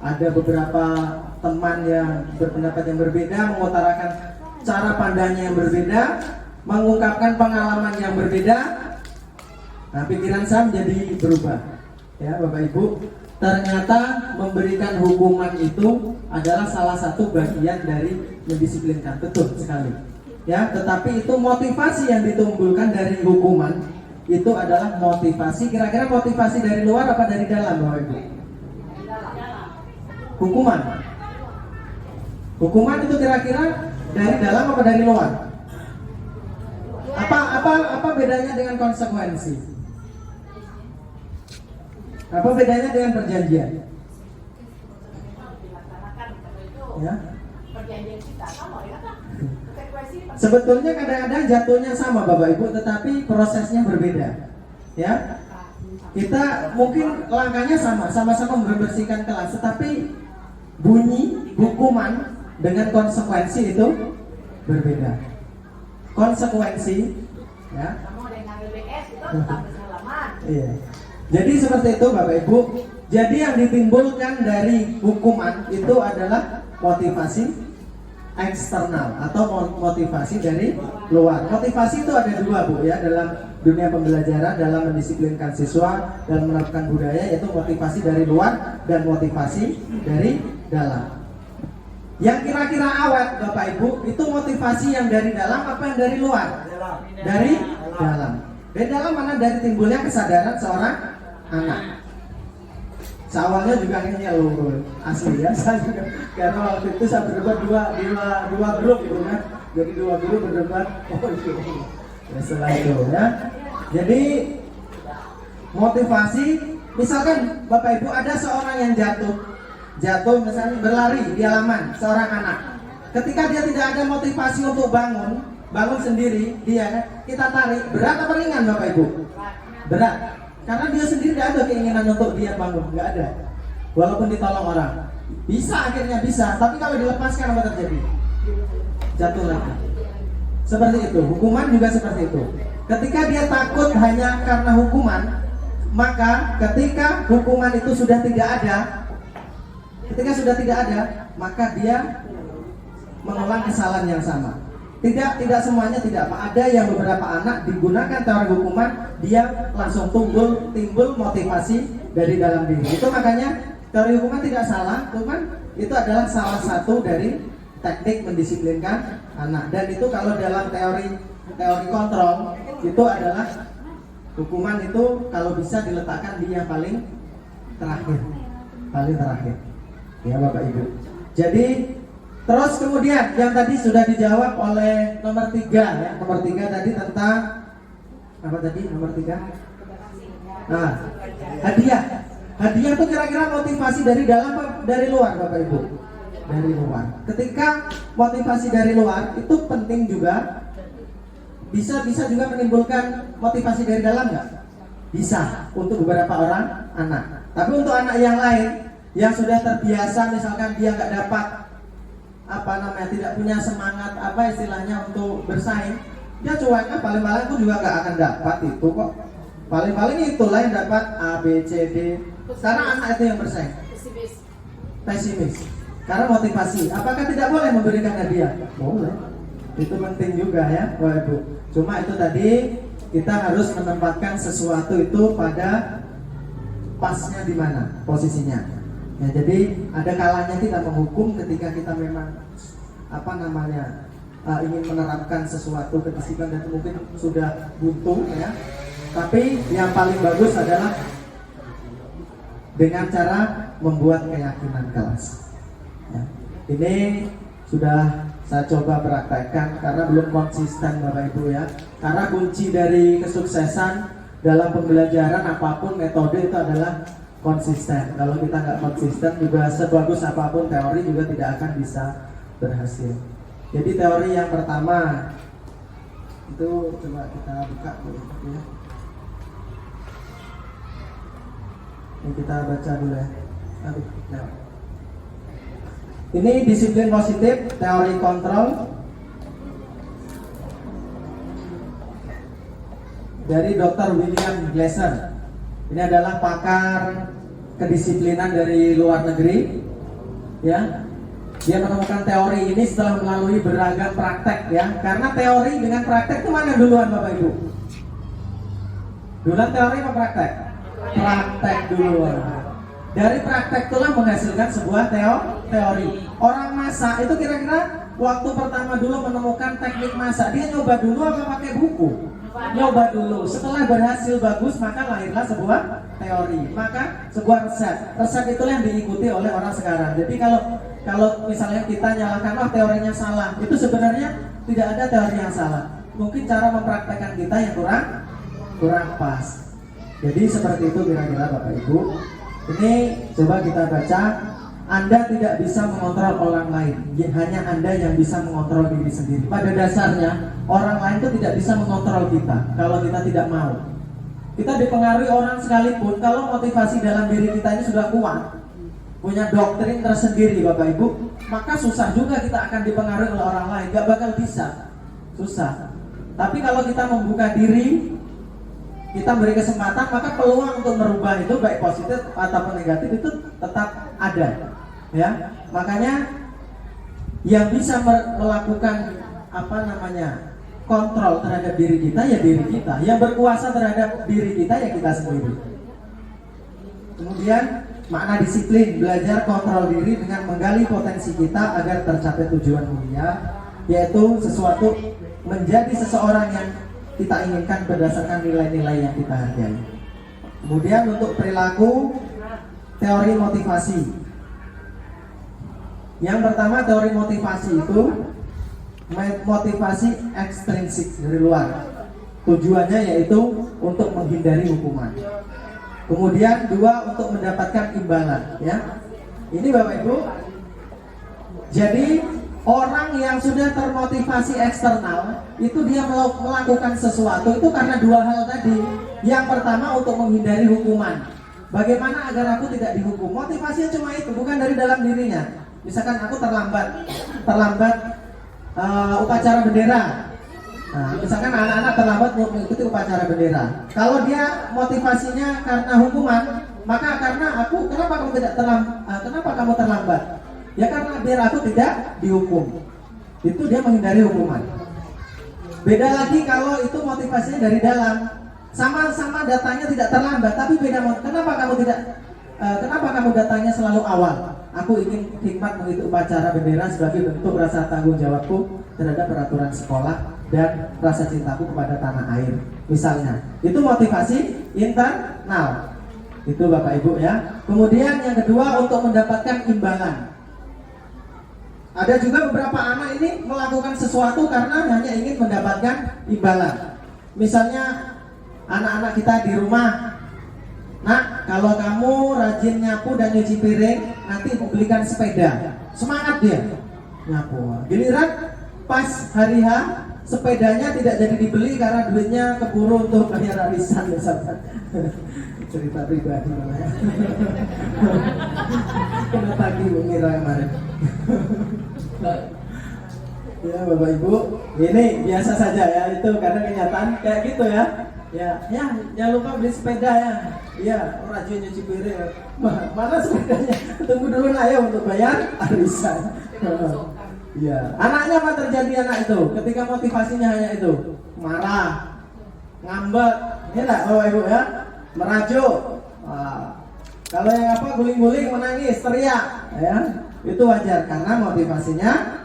Speaker 3: ada beberapa teman yang berpendapat yang berbeda, mengutarakan cara pandangnya yang berbeda, mengungkapkan pengalaman yang berbeda. Nah, pikiran saya menjadi berubah. Ya, Bapak Ibu, ternyata memberikan hukuman itu adalah salah satu bagian dari mendisiplinkan. Betul sekali. Ya, tetapi itu motivasi yang ditimbulkan dari hukuman itu adalah motivasi. Kira-kira motivasi dari luar apa dari dalam, Bapak Ibu? Hukuman. Hukuman itu kira-kira dari dalam apa dari luar? Apa bedanya dengan konsekuensi? Apa bedanya dengan perjanjian? Ya. Sebetulnya kadang-kadang jatuhnya sama Bapak Ibu, tetapi prosesnya berbeda. Ya. Kita mungkin langkahnya sama-sama membersihkan kelas, tetapi bunyi hukuman dengan konsekuensi itu berbeda. Konsekuensi, ya. Iya. Jadi seperti itu Bapak Ibu. Jadi yang ditimbulkan dari hukuman itu adalah motivasi eksternal atau motivasi dari luar. Motivasi itu ada dua Bu ya dalam dunia pembelajaran, dalam mendisiplinkan siswa, dalam menerapkan budaya, yaitu motivasi dari luar dan motivasi dari dalam. Yang kira-kira awet Bapak Ibu, itu motivasi yang dari dalam apa yang dari luar? Dari dalam. Dari dalam mana? Dari timbulnya kesadaran seorang anak. Awalnya juga hanya asli ya, saya juga karena waktu itu saya berdebat dua grup gitu kan, jadi dua grup berdebat. Oh itu, ya setelah itu ya. Jadi motivasi, misalkan Bapak Ibu ada seorang yang jatuh misalnya berlari di halaman, seorang anak. Ketika dia tidak ada motivasi untuk bangun sendiri, kita tarik, berat apa ringan Bapak Ibu? Berat. Karena dia sendiri tidak ada keinginan untuk dia bangun, nggak ada. Walaupun ditolong orang, akhirnya bisa. Tapi kalau dilepaskan apa terjadi? Jatuh lagi. Seperti itu. Hukuman juga seperti itu. Ketika dia takut hanya karena hukuman, maka ketika hukuman itu sudah tidak ada, maka dia mengulang kesalahan yang sama. Tidak semuanya tidak apa. Ada yang beberapa anak digunakan teori hukuman, dia langsung timbul motivasi dari dalam diri. Itu makanya teori hukuman tidak salah, cuman itu adalah salah satu dari teknik mendisiplinkan anak. Dan itu kalau dalam teori kontrol itu adalah hukuman itu kalau bisa diletakkan di yang paling terakhir. Ya Bapak Ibu. Jadi terus kemudian yang tadi sudah dijawab oleh nomor 3 ya. Nomor 3 tadi tentang apa tadi nomor 3? Nah, hadiah. Hadiah itu kira-kira motivasi dari dalam apa dari luar Bapak Ibu? Dari luar. Ketika motivasi dari luar itu penting juga, bisa juga menimbulkan motivasi dari dalam nggak?
Speaker 9: bisa untuk beberapa orang anak. Tapi untuk anak yang lain yang sudah terbiasa, misalkan dia nggak dapat tidak punya semangat istilahnya untuk bersaing, dia cuek, paling-paling aku juga nggak akan dapat itu kok. Paling-paling itulah yang dapat A, B, C, D. Karena anak itu yang bersaing. Pesimis. Karena motivasi. Apakah tidak boleh memberikan hadiah? Boleh. Itu penting juga ya, Bapak Ibu. Cuma itu tadi kita harus menempatkan sesuatu itu pada pasnya di mana posisinya. Ya, jadi ada kalanya kita menghukum ketika kita memang ingin menerapkan sesuatu kedisiplinan dan mungkin sudah buntu ya. Tapi yang paling bagus adalah dengan cara membuat keyakinan kelas. Ya. Ini sudah saya coba praktekkan karena belum konsisten Bapak Ibu ya. Karena kunci dari kesuksesan dalam pembelajaran apapun metode itu adalah konsisten. Kalau kita nggak konsisten juga sebagus apapun teori juga tidak akan bisa berhasil. Jadi teori yang pertama itu coba kita buka dulu ya. Ini kita baca dulu ya. Ini disiplin positif, teori kontrol dari Dr. William Glasser. Ini adalah pakar kedisiplinan dari luar negeri. Ya, dia menemukan teori ini setelah melalui beragam praktek ya. Karena teori dengan praktek itu mana duluan Bapak Ibu? Duluan teori apa praktek? Praktek duluan. Dari praktek itulah menghasilkan sebuah teori. Orang masak itu kira-kira waktu pertama dulu menemukan teknik masak, dia nyoba dulu apa pakai buku? Nyoba dulu. Setelah berhasil bagus, maka lahirlah sebuah teori. Maka sebuah resep. Resep itulah yang diikuti oleh orang sekarang. Jadi kalau misalnya kita nyalakan teorinya salah, itu sebenarnya tidak ada teori yang salah. Mungkin cara mempraktekkan kita yang kurang pas. Jadi seperti itu kira-kira Bapak Ibu. Ini coba kita baca. Anda tidak bisa mengontrol orang lain, hanya Anda yang bisa mengontrol diri sendiri. Pada dasarnya orang lain itu tidak bisa mengontrol kita kalau kita tidak mau. Kita dipengaruhi orang sekalipun, kalau motivasi dalam diri kita ini sudah kuat, punya doktrin tersendiri Bapak Ibu, maka susah juga kita akan dipengaruhi oleh orang lain. Gak bakal bisa, susah. Tapi kalau kita membuka diri, kita beri kesempatan, maka peluang untuk merubah itu baik positif ataupun negatif itu tetap ada. Ya, makanya yang bisa melakukan kontrol terhadap diri kita ya diri kita. Yang berkuasa terhadap diri kita ya kita sendiri. Kemudian makna disiplin, belajar kontrol diri dengan menggali potensi kita agar tercapai tujuan mulia, yaitu sesuatu menjadi seseorang yang kita inginkan berdasarkan nilai-nilai yang kita hargai. Kemudian untuk perilaku, teori motivasi. Yang pertama teori motivasi itu motivasi ekstrinsik dari luar. Tujuannya yaitu untuk menghindari hukuman. Kemudian dua, untuk mendapatkan imbalan. Ya, ini Bapak Ibu. Jadi orang yang sudah termotivasi eksternal itu dia melakukan sesuatu itu karena dua hal tadi. Yang pertama untuk menghindari hukuman. Bagaimana agar aku tidak dihukum? Motivasinya cuma itu, bukan dari dalam dirinya. Misalkan aku terlambat upacara bendera. Nah, misalkan anak-anak terlambat mengikuti upacara bendera. Kalau dia motivasinya karena hukuman, maka karena aku, kenapa kamu terlambat? Ya karena biar aku tidak dihukum. Itu dia menghindari hukuman. Beda lagi kalau itu motivasinya dari dalam. Sama-sama datanya tidak terlambat, tapi beda. Kenapa kamu datanya selalu awal? Aku ingin hikmat mengikuti upacara bendera sebagai bentuk rasa tanggung jawabku terhadap peraturan sekolah dan rasa cintaku kepada tanah air. Misalnya, itu motivasi internal. Itu Bapak Ibu ya. Kemudian yang kedua untuk mendapatkan imbalan. Ada juga beberapa anak ini melakukan sesuatu karena hanya ingin mendapatkan imbalan. Misalnya anak-anak kita di rumah, Nak, kalau kamu rajin nyapu dan nyuci piring, nanti belikan sepeda. Semangat dia nyapu. Giliran pas hari H sepedanya tidak jadi dibeli karena duitnya keburu untuk bayar arisan misalkan. Cerita pribadi namanya. Kena tagih Bu Mira kemarin. Ya Bapak Ibu, ini biasa saja ya, itu karena kenyataan kayak gitu ya. Ya, jangan lupa beli sepeda ya. Iya, rajin nyuci piring. Mana sepedanya? Tunggu dulu nak ya untuk bayar arisan. Iya, anaknya apa terjadi anak itu? Ketika motivasinya hanya itu, marah, ngambek, ya enggak Bapak Ibu ya? Merajuk. Kalau yang apa guling-guling, menangis, teriak, ya. Itu wajar karena motivasinya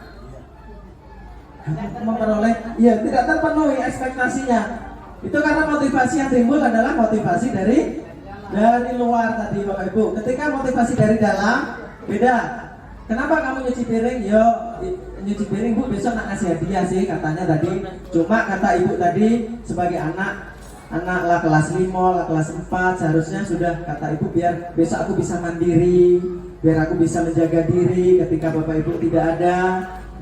Speaker 9: memperoleh, ya tidak terpenuhi ekspektasinya. Itu karena motivasi yang timbul adalah motivasi dari luar tadi Bapak Ibu. Ketika motivasi dari dalam beda. Kenapa kamu nyuci piring? Yo, nyuci piring Bu, besok nak kasih hadiah sih katanya tadi. Cuma kata ibu tadi sebagai anak lah kelas 5, lah kelas 4 seharusnya sudah kata ibu biar besok aku bisa mandiri, biar aku bisa menjaga diri ketika Bapak Ibu tidak ada.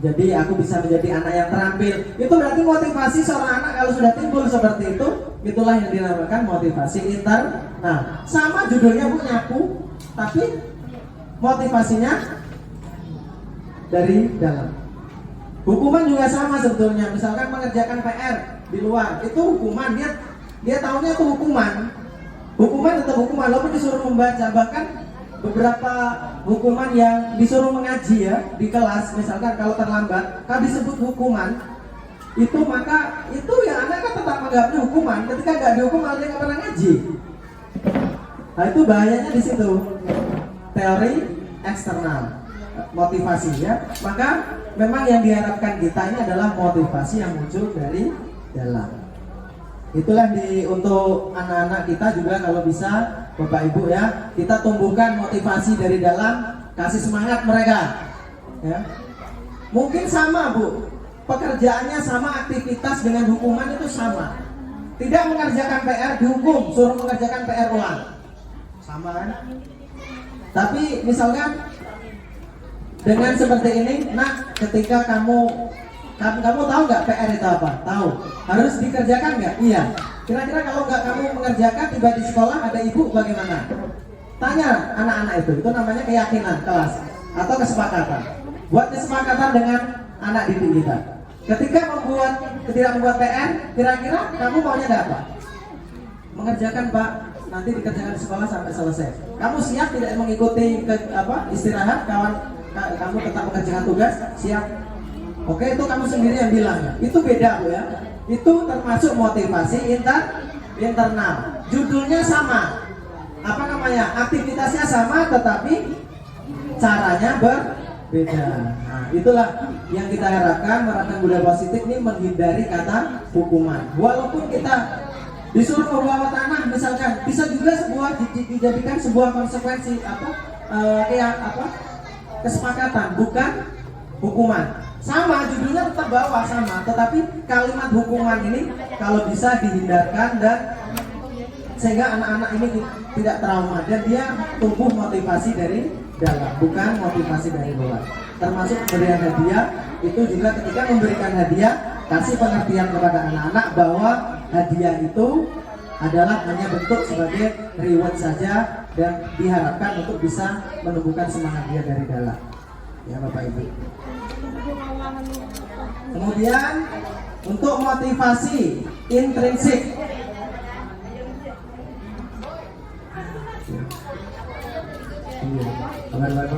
Speaker 9: Jadi aku bisa menjadi anak yang terampil. Itu berarti motivasi seorang anak kalau sudah timbul seperti itu, itulah yang dinamakan motivasi internal. Nah, sama judulnya Bu, nyapu, tapi motivasinya dari dalam. Hukuman juga sama sebetulnya. Misalkan mengerjakan PR di luar, itu hukuman. Dia tahunya itu hukuman. Hukuman tetap hukuman, walaupun disuruh membaca. Bahkan beberapa hukuman yang disuruh mengaji ya di kelas, misalkan kalau terlambat, kalau disebut hukuman itu, maka itu ya anak kan tetap menganggapnya hukuman. Ketika nggak dihukum malah dia nggak pernah ngaji. Nah itu bahayanya di situ. Teori eksternal, motivasi ya. Maka memang yang diharapkan kita ini adalah motivasi yang muncul dari dalam. Itulah untuk anak-anak kita juga kalau bisa Bapak Ibu ya, kita tumbuhkan motivasi dari dalam, kasih semangat mereka ya. Mungkin sama Bu, pekerjaannya sama, aktivitas dengan hukuman itu sama. Tidak mengerjakan PR dihukum, suruh mengerjakan PR ulang, sama kan? Tapi misalkan dengan seperti ini, nak, ketika kamu tahu nggak PR itu apa? Tahu. Harus dikerjakan nggak? Iya. Kira-kira kalau nggak kamu mengerjakan, tiba di sekolah ada ibu, bagaimana? Tanya anak-anak itu namanya keyakinan kelas atau kesepakatan. Buat kesepakatan dengan anak didik kita. Ketika tidak membuat PR, kira-kira kamu maunya ada apa? Mengerjakan Pak, nanti dikerjakan di sekolah sampai selesai. Kamu siap tidak mengikuti istirahat? Kamu tetap mengerjakan tugas? Siap? Oke, itu kamu sendiri yang bilang ya. Itu beda Bu ya. Itu termasuk motivasi internal. Judulnya sama. Apa namanya? Aktivitasnya sama tetapi caranya berbeda. Nah, itulah yang kita harapkan budaya positif ini, menghindari kata hukuman. Walaupun kita disuruh membawa tanah misalkan, bisa juga dijadikan sebuah konsekuensi kesepakatan, bukan hukuman. Sama, judulnya tetap bawa sama, tetapi kalimat hukuman ini kalau bisa dihindarkan dan sehingga anak-anak ini tidak trauma dan dia tumbuh motivasi dari dalam, bukan motivasi dari luar. Termasuk pemberian hadiah, itu juga ketika memberikan hadiah, kasih pengertian kepada anak-anak bahwa hadiah itu adalah hanya bentuk sebagai reward saja dan diharapkan untuk bisa menumbuhkan semangat dia dari dalam. Ya Bapak Ibu. Kemudian untuk motivasi intrinsik,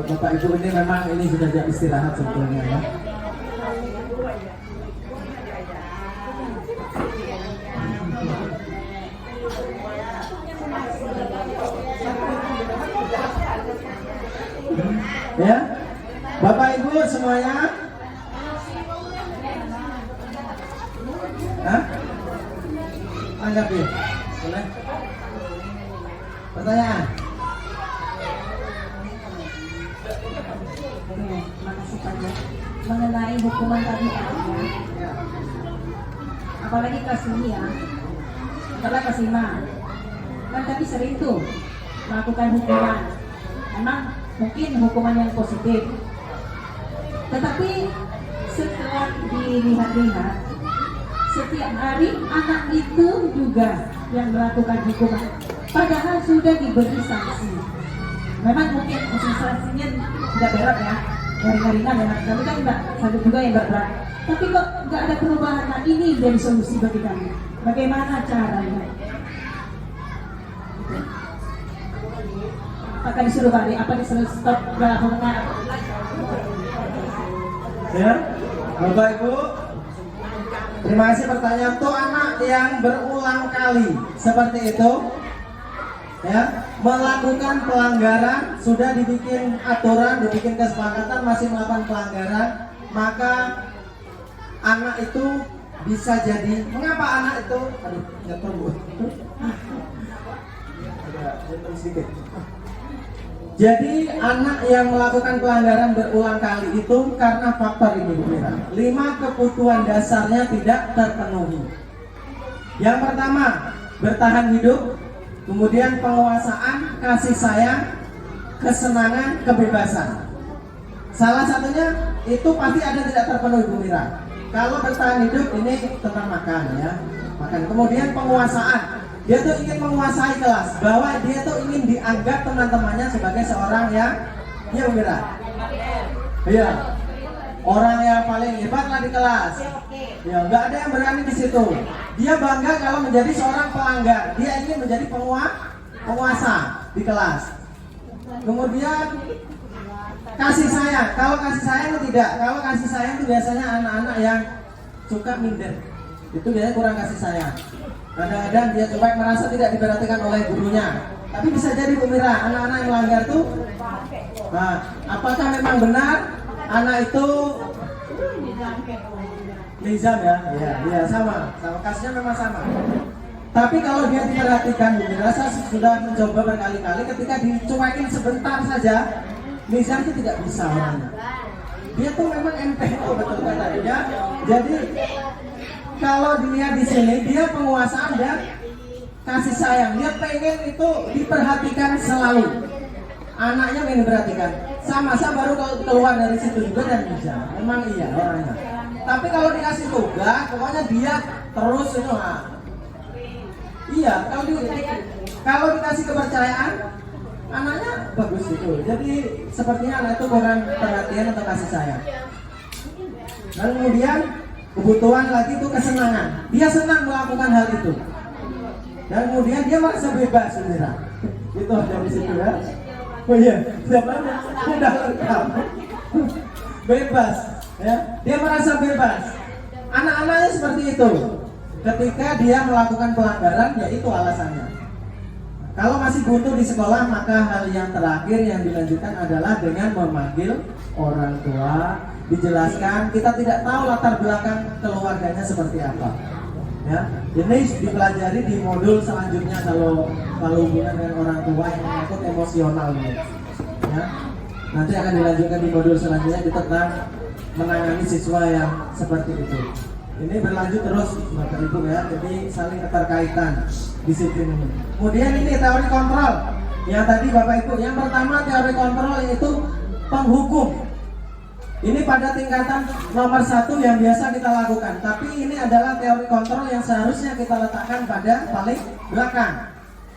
Speaker 9: Bapak Ibu ini memang ini sudah jam istirahat sebetulnya ya. Ya, Bapak Ibu semuanya. Hah? Anggap ya, boleh. Pertanyaan.
Speaker 5: Makasih Pak. Mengenai hukuman tadi Pak ya. Apalagi kelas ini ya. Setelah kelas 5. Kan tadi sering tuh melakukan hukuman. Memang mungkin hukuman yang positif. Tetapi setelah dilihat-lihat setiap hari anak itu juga yang melakukan hukuman, padahal sudah diberi sanksi. Memang mungkin sanksinya tidak berat ya, ringan-ringan memang, tapi kan enggak satu juga yang berat. Tapi kok nggak ada perubahan? Nah ini jadi solusi bagi kami. Bagaimana caranya? Apakah disuruh balik? Apa disuruh stop?
Speaker 9: Ya, Bapak Ibu, terima kasih pertanyaan. Tuh anak yang berulang kali seperti itu, ya, melakukan pelanggaran, sudah dibikin aturan, dibikin kesepakatan, masih melakukan pelanggaran, maka anak itu bisa jadi. Mengapa anak itu? Aduh, jatuh Bu. Ada jatuh sedikit. Jadi anak yang melakukan pelanggaran berulang kali itu karena faktor ini, Bu Mira. 5 kebutuhan dasarnya tidak terpenuhi. Yang pertama, bertahan hidup, kemudian penguasaan, kasih sayang, kesenangan, kebebasan. Salah satunya itu pasti ada tidak terpenuhi, Bu Mira. Kalau bertahan hidup ini tentang makan ya, makan. Kemudian penguasaan, dia tuh ingin menguasai kelas, bahwa dia tuh ingin dianggap teman-temannya sebagai seorang yang, iya Bu Mira, iya, orang yang paling hebat lah di kelas. Ya, nggak ada yang berani di situ. Dia bangga kalau menjadi seorang pelanggar. Dia ingin menjadi penguasa di kelas. Kemudian kasih sayang. Kalau kasih sayang itu tidak. Kalau kasih sayang itu biasanya anak-anak yang suka minder. Itu biasanya kurang kasih sayang. Kadang-kadang dia cuek, merasa tidak diperhatikan oleh gurunya. Tapi bisa jadi Bu Mira, anak-anak yang melanggar tuh. Nah, apakah memang benar anak itu nizam ya? Iya, sama kasusnya memang sama. Tapi kalau dia diperhatikan, Bu Mira, saya sudah mencoba berkali-kali, ketika dicuekin sebentar saja, nizam itu tidak bisa orangnya. Dia tuh memang MPO betul katanya. Jadi kalau dilihat di sini, dia penguasaan dan kasih sayang. Dia pengen itu diperhatikan selalu. Anaknya pengen diperhatikan. Sama baru keluar dari situ juga dan bisa. Memang iya orangnya. Tapi kalau dikasih tugas, pokoknya dia terus itu. Nah. Iya, kalau dikasih kepercayaan, anaknya bagus itu. Jadi sepertinya anak itu kurang perhatian atau kasih sayang. Dan kemudian kebutuhan lagi itu kesenangan. Dia senang melakukan hal itu. Dan kemudian dia merasa bebas sebenarnya. Itu ada di situ ya. Oh iya, sudah lengkap. Bebas, ya. Dia merasa bebas. Anak-anaknya seperti itu. Ketika dia melakukan pelanggaran, ya itu alasannya. Kalau masih buntu di sekolah, maka hal yang terakhir yang dilanjutkan adalah dengan memanggil orang tua, dijelaskan. Kita tidak tahu latar belakang keluarganya seperti apa. Ya, ini dipelajari di modul selanjutnya kalau hubungan dengan orang tua yang menyangkut emosional ini. Ya, nanti akan dilanjutkan di modul selanjutnya kita tentang menangani siswa yang seperti itu. Ini berlanjut terus Bapak Ibu ya, jadi saling keterkaitan disiplin ini. Kemudian ini teori kontrol. Yang tadi Bapak Ibu, yang pertama teori kontrol yaitu penghukum. Ini pada tingkatan nomor 1 yang biasa kita lakukan. Tapi ini adalah teori kontrol yang seharusnya kita letakkan pada paling belakang.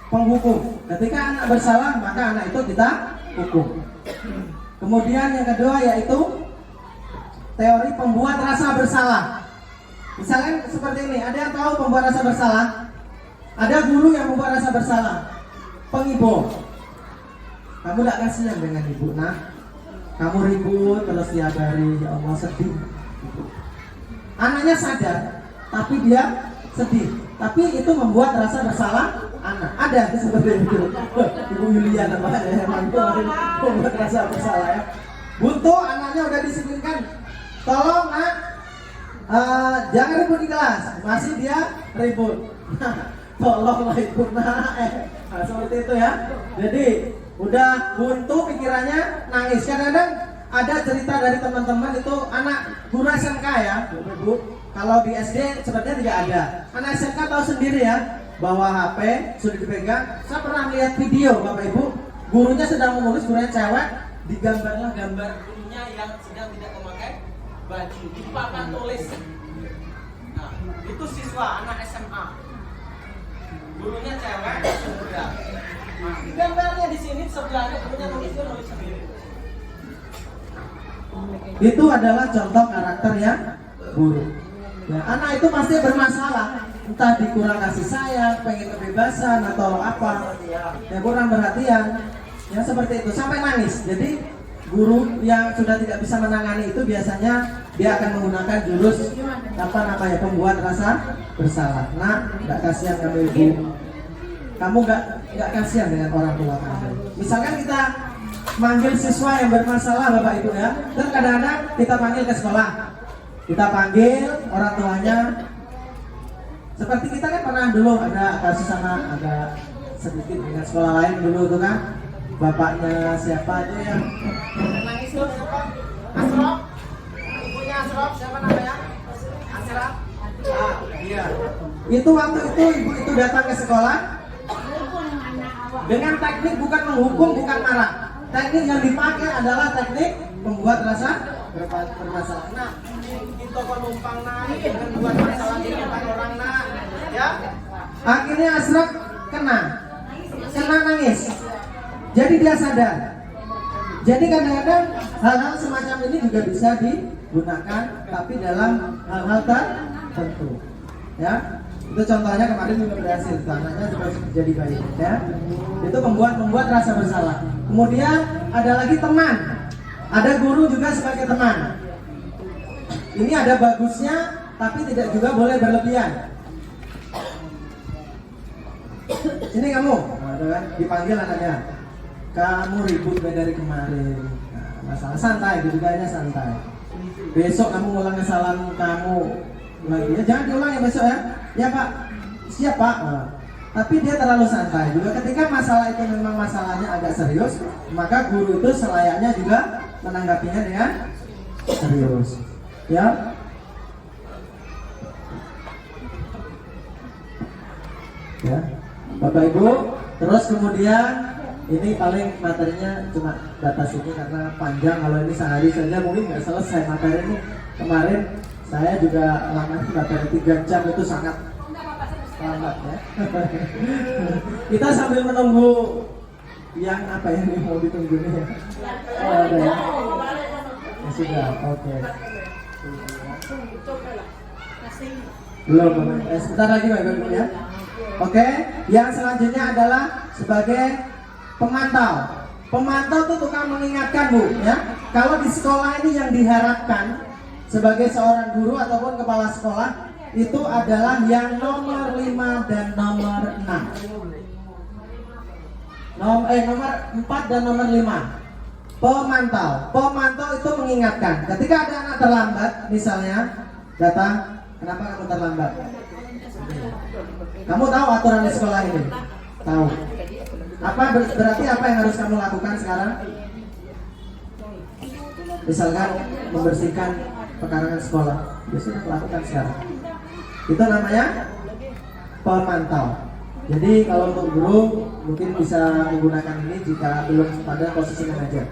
Speaker 9: Penghukum. Ketika anak bersalah, maka anak itu kita hukum. Kemudian yang kedua yaitu teori pembuat rasa bersalah. Misalnya seperti ini, ada yang tahu pembuat rasa bersalah? Ada guru yang membuat rasa bersalah. Pengibo. Kamu tidak kasihan dengan ibu, nak? Kamu ribut terus tiap hari, ya Allah sedih. Anaknya sadar, tapi dia sedih. Tapi itu membuat rasa bersalah anak. Ada seperti itu. Ibu Yulia namanya, membuat rasa bersalah ya. Buntu, anaknya udah disiplinkan. Tolong nak, jangan ribut di kelas. Masih dia ribut. Tolonglah ibu nak. Nah, seperti itu ya. Jadi udah buntu pikirannya, nangis. Kadang-kadang ada cerita dari teman-teman itu anak guru SMK ya, Bu. Kalau di SD sepertinya tidak ada. Anak SMK tahu sendiri ya, bawa HP sudah dipegang. Saya pernah lihat video Bapak Ibu, gurunya sedang menulis, gurunya cewek, digambarlah gambar gurunya yang sedang tidak memakai baju di papan tulis. Nah,
Speaker 6: Itu siswa anak SMA. Gurunya cewek, muda. Nah, gambarnya di sini sebelahnya gurunya nulis sendiri.
Speaker 9: Itu adalah contoh karakter yang buruk. Ya, anak itu pasti bermasalah, entah dikurang kasih sayang, pengen kebebasan atau apa, ya kurang perhatian, ya seperti itu sampai nangis. Jadi guru yang sudah tidak bisa menangani itu biasanya dia akan menggunakan jurus apa namanya, pembuat rasa bersalah. Nah, nggak kasihan kamu ibu, kamu nggak kasihan dengan orang tua kamu. Misalkan kita manggil siswa yang bermasalah bapak ibu ya, dan kadang-kadang kita panggil ke sekolah, kita panggil orang tuanya. Seperti kita kan pernah dulu ada kasus sama ada sedikit dengan sekolah lain dulu tuh kan, bapaknya siapa itu yang
Speaker 6: Nangis tuh siapa? Asrop. Ibunya Asrop siapa namanya? Asrop. Ah, iya.
Speaker 9: itu waktu itu ibu itu datang ke sekolah dengan teknik bukan menghukum, bukan marah. Teknik yang dipakai adalah teknik membuat rasa bermasalah.
Speaker 6: Nah, kita penumpang naik dengan buat masalah di depan orang nak, ya.
Speaker 9: Akhirnya Asraf kena nangis. Jadi dia sadar. Jadi kadang-kadang hal-hal semacam ini juga bisa digunakan, tapi dalam hal-hal tertentu. Ya, itu contohnya kemarin juga berhasil. Anaknya juga jadi baik. Ya, itu membuat rasa bersalah. Kemudian ada lagi teman. Ada guru juga sebagai teman. Ini ada bagusnya, tapi tidak juga boleh berlebihan. Sini kamu, kan? Dipanggil anaknya. Kamu ribut dari kemarin. Nah, masalah santai, duduknya santai. Besok kamu ngulang kesalahan kamu lagi. Ya, jangan diulang ya besok ya. Ya Pak, siap Pak. Nah, tapi dia terlalu santai. Juga ketika masalah itu memang masalahnya agak serius, maka guru itu selayaknya juga menanggapinya dengan serius. Ya. Ya. Bapak Ibu, terus kemudian ini paling materinya cuma batas ini karena panjang. Kalau ini sehari saja mungkin nggak selesai materi ini. Kemarin saya juga lama materi 3 jam, itu sangat lambat ya. Kita sambil menunggu yang apa ya, yang mau ditunggu nih ya. Oh, ada ya. Ya, sudah, oke. Belum, sebentar lagi Bapak Ibu ya. Oke, yang selanjutnya adalah sebagai pemantau. Pemantau itu tukang mengingatkan Bu ya. Kalau di sekolah ini yang diharapkan sebagai seorang guru ataupun kepala sekolah itu adalah yang nomor 5 dan nomor 6. Nomor 4 dan nomor 5. Pemantau itu mengingatkan. Ketika ada anak terlambat, misalnya datang, kenapa kamu terlambat? Kamu tahu aturan di sekolah ini? Tahu. Berarti apa yang harus kamu lakukan sekarang? Misalkan membersihkan pekarangan sekolah, ya sudah lakukan sekarang. Itu namanya pemantau. Jadi kalau untuk guru mungkin bisa menggunakan ini jika belum pada posisi manajer.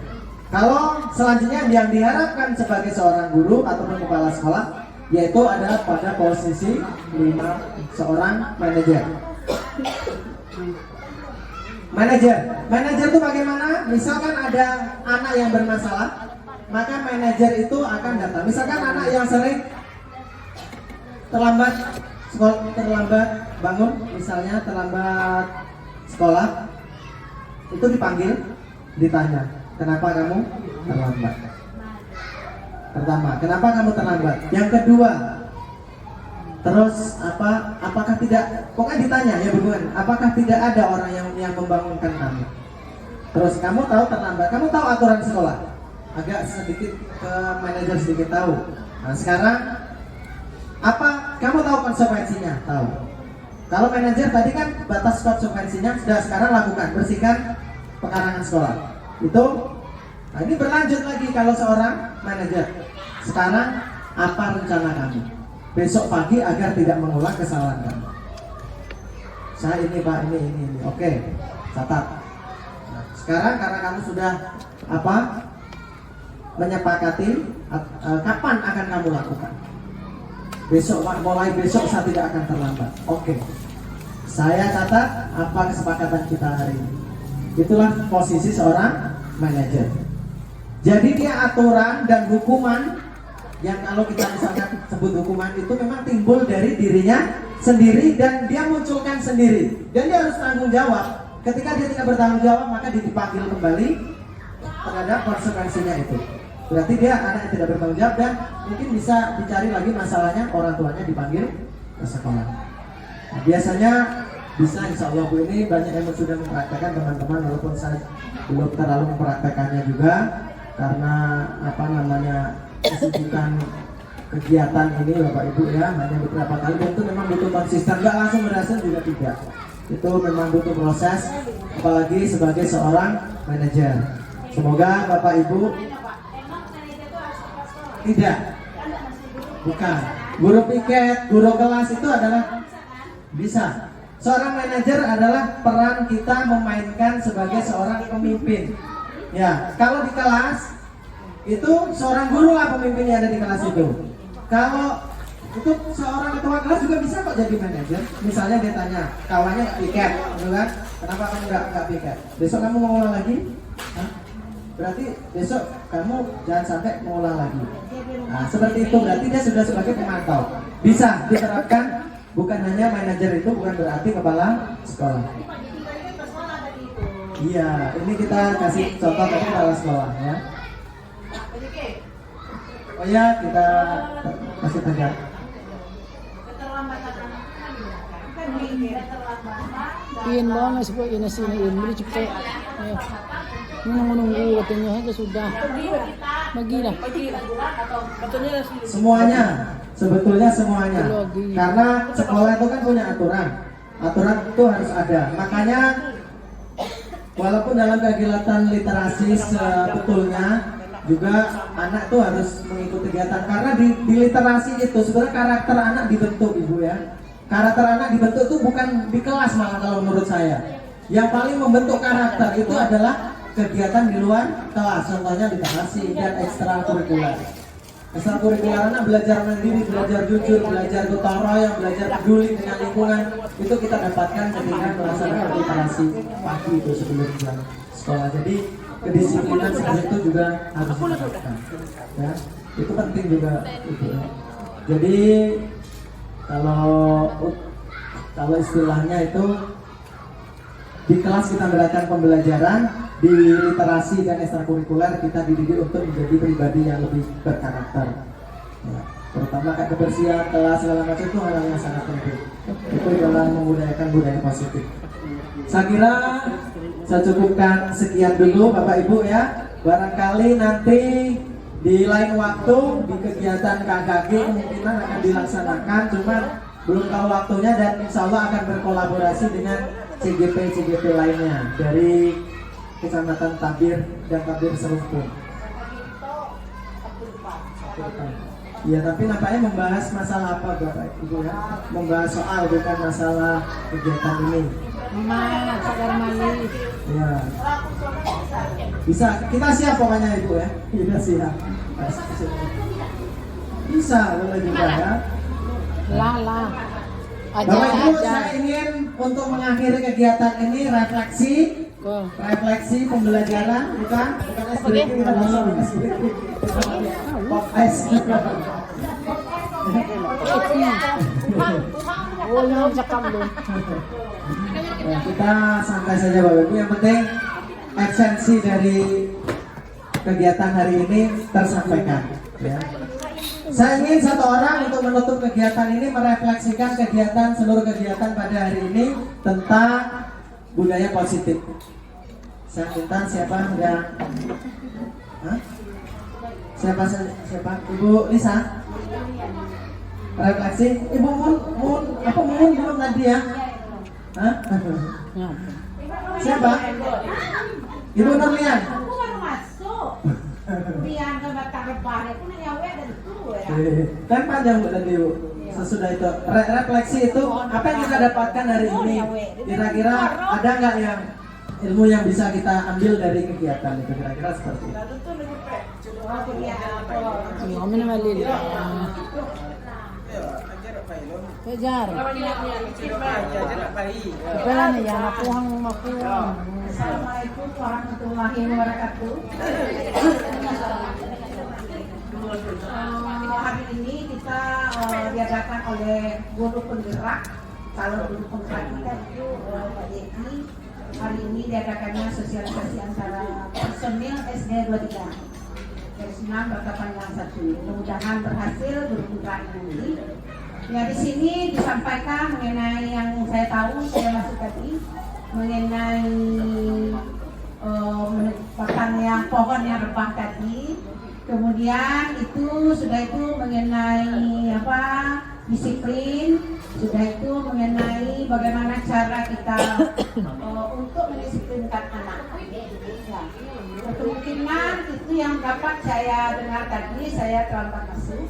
Speaker 9: Kalau selanjutnya yang diharapkan sebagai seorang guru ataupun kepala sekolah, yaitu adalah pada posisi 5 seorang manajer. Manajer itu bagaimana? Misalkan ada anak yang bermasalah, maka manajer itu akan datang. Misalkan anak yang sering terlambat bangun, misalnya terlambat sekolah, itu dipanggil, ditanya, kenapa kamu terlambat? Pertama, kenapa kamu terlambat? Yang kedua, terus apakah tidak, pokoknya ditanya ya bukan, apakah tidak ada orang yang membangunkan kamu? Terus kamu tahu terlambat, kamu tahu aturan sekolah, agak sedikit ke manajer sedikit tahu. Nah sekarang kamu tahu konsekuensinya? Tahu. Kalau manajer tadi kan batas konsekuensinya sudah, sekarang lakukan, bersihkan pekarangan sekolah. Itu, nah ini berlanjut lagi kalau seorang manajer. Sekarang apa rencana kamu besok pagi agar tidak mengulang kesalahan kamu? Saya ini Pak, ini. Oke, catat. Nah, sekarang karena kamu sudah menyepakati, kapan akan kamu lakukan? Besok, mulai besok saya tidak akan terlambat. Oke. Saya catat apa kesepakatan kita hari ini. Itulah posisi seorang manajer. Jadi dia aturan dan hukuman yang kalau kita misalkan sebut hukuman itu memang timbul dari dirinya sendiri dan dia munculkan sendiri. Dan dia harus tanggung jawab. Ketika dia tidak bertanggung jawab maka dia dipanggil kembali terhadap konsekuensinya itu. Berarti dia anak yang tidak bertanggung jawab dan mungkin bisa dicari lagi masalahnya orang tuanya dipanggil ke sekolah. Nah, biasanya bisa insya Allah Bu, ini banyak yang sudah mempraktekkan teman-teman walaupun saya belum terlalu mempraktekannya juga karena apa namanya kesibukan kegiatan ini Bapak Ibu ya hanya beberapa kali dan itu memang butuh konsisten, nggak langsung berhasil juga tidak. Itu memang butuh proses apalagi sebagai seorang manajer. Semoga Bapak Ibu tidak, bukan. Guru piket, guru kelas itu adalah bisa. Seorang manajer adalah peran kita memainkan sebagai seorang pemimpin. Ya, kalau di kelas itu seorang guru lah pemimpinnya ada di kelas itu. Kalau itu seorang ketua kelas juga bisa kok jadi manajer. Misalnya dia tanya, kawannya piket, gitu kan? Kenapa kamu nggak piket? Besok kamu mau ulang lagi? Hah? Berarti besok kamu jangan sampai mengulang lagi. Nah, seperti itu berarti dia sudah sebagai pemantau. Bisa diterapkan, bukan hanya manajer itu bukan berarti kepala sekolah. Iya, ini kita kasih contoh tadi kepala sekolah ya. Oh ya, kita kasih tegak.
Speaker 10: Iyan ba nga siya inasiniin mo cepet. Menunggu katanya aja sudah. Magila.
Speaker 9: Semuanya, sebetulnya semuanya. Karena sekolah itu kan punya aturan. Aturan itu harus ada. Makanya walaupun dalam kegiatan literasi sebetulnya juga anak tuh harus mengikuti kegiatan karena di literasi itu sebenarnya karakter anak dibentuk Ibu ya. Karakter anak dibentuk itu bukan di kelas malah kalau menurut saya. Yang paling membentuk karakter itu adalah kegiatan di luar kelas, contohnya literasi dan ekstrakurikuler. Ekstrakurikuler anak belajar mandiri, belajar jujur, belajar gotong royong, belajar peduli dengan lingkungan. Itu kita dapatkan ketika melaksanakan literasi pagi itu sebelum jam sekolah. Jadi kedisiplinan seperti itu juga harus dilakukan. Ya, itu penting juga itu. Ya. Jadi kalau istilahnya itu di kelas kita mendapatkan pembelajaran, di literasi dan ekstrakurikuler kita dididik untuk menjadi pribadi yang lebih berkarakter. Ya, terutama kayak kebersihan kelas segala macam itu hal yang sangat penting. Itu dalam membudayakan budaya positif. Saya kira saya cukupkan sekian dulu Bapak Ibu ya. Barangkali nanti di lain waktu di kegiatan KKG kemungkinan akan dilaksanakan, cuman belum tahu waktunya dan insya Allah akan berkolaborasi dengan CGP lainnya dari Kecamatan Tabir dan Tabir Serupung. Ya, tapi nampaknya membahas masalah apa Bapak Ibu ya? Membahas soal bukan masalah kegiatan ini.
Speaker 10: Mama, Sakar Mali.
Speaker 9: Ya. Bisa, kita siap pokoknya Ibu ya. Kita siap. Bisa, boleh juga ya.
Speaker 10: Lah.
Speaker 9: Bapak Ibu,
Speaker 10: Aja.
Speaker 9: saya ingin untuk mengakhiri kegiatan ini refleksi pembelajaran, bukan SBK, kita langsung SBK.
Speaker 10: Oh, yung cakap doon.
Speaker 9: Ya, kita santai saja Bapak Ibu. Yang penting esensi dari kegiatan hari ini tersampaikan. Ya. Saya ingin satu orang untuk menutup kegiatan ini merefleksikan seluruh kegiatan pada hari ini tentang budaya positif. Saya minta siapa yang siapa? Ibu Lisa. Refleksi. Ibu Mun belum tadi ya? Hah? Siapa? Ibu Nurlian.
Speaker 2: Aku baru masuk. Biar ke Batak Repare, aku nanya dari itu ya.
Speaker 9: Kan panjang Bu tadi Bu. Sesudah itu refleksi itu apa yang kita dapatkan hari ini? Kira-kira ada nggak yang ilmu yang bisa kita ambil dari kegiatan itu? Kira-kira seperti itu.
Speaker 10: Kami na malil. Kejar.
Speaker 6: Jajan bayi.
Speaker 10: Kepelan ya, makuhang.
Speaker 5: Assalamualaikum warahmatullahi wabarakatuh. Hari ini kita diadakan oleh guru penggerak. Kalau guru penggerak kita itu Pak Jeki. Hari ini diadakannya sosialisasi antara personil SD 23. Garis 6 Bapak Panjang 1. Mudah-mudahan berhasil guru penggerak ini. Ya, di sini disampaikan mengenai yang saya tahu, saya masuk tadi mengenai yang pohon yang rebah tadi. Kemudian itu sudah itu mengenai apa disiplin, sudah itu mengenai bagaimana cara kita untuk mendisiplinkan anak. Ya. Kemungkinan itu yang dapat saya dengar tadi, saya terlambat masuk.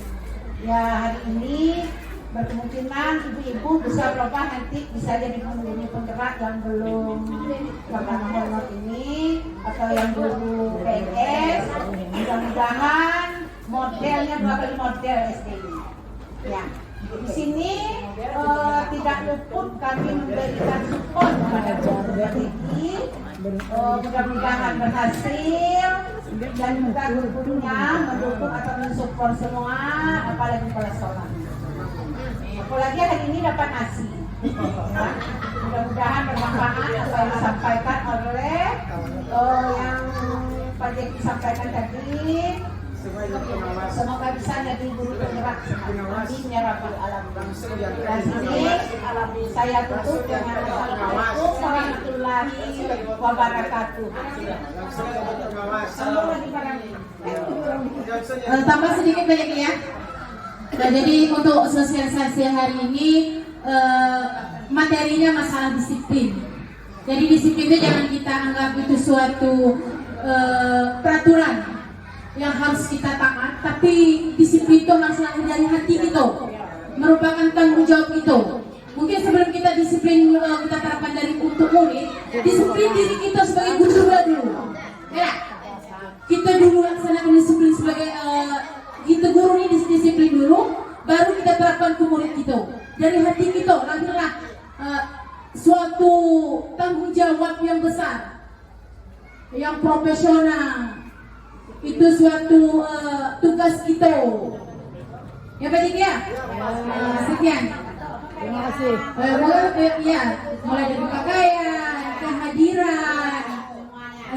Speaker 5: Ya, hari ini berkemungkinan ibu-ibu bisa berubah nanti bisa jadi guru penggerak yang belum pernah nomor ini atau yang guru PNS. Mudah-mudahan modelnya bakal model SD ini. Ya, di sini tidak luput kami memberikan support kepada guru ini. Mudah-mudahan berhasil dan juga gurunya mendukung atau mensupport semua, apalagi kepala sekolah. Apalagi hari ini dapat nasi. Ya. Mudah-mudahan bermanfaat apa yang disampaikan oleh yang Pak Jeki sampaikan tadi. Semoga bisa jadi guru penggerak. Amin ya rabbal alamin. Dan sini saya tutup dengan Assalamualaikum warahmatullahi wabarakatuh.
Speaker 1: Tambah sedikit banyak ya. Nah, jadi untuk sosialisasi hari ini materinya masalah disiplin. Jadi disiplin itu jangan kita anggap itu suatu peraturan yang harus kita taat, tapi disiplin itu harus lahir dari hati kita, merupakan tanggung jawab itu. Mungkin sebelum kita disiplin kita terapkan dari untuk murid, disiplin diri kita sebagai guru dulu. Ya, kita dulu laksanakan disiplin sebagai kita guru ini disiplin dulu, baru kita terapkan ke murid kita. Dari hati kita lahirlah suatu tanggung jawab yang besar, yang profesional. Itu suatu tugas kita. Ya Pak Jeki ya? Sekian.
Speaker 10: Terima kasih.
Speaker 1: Mulai dari pakaian, kehadiran,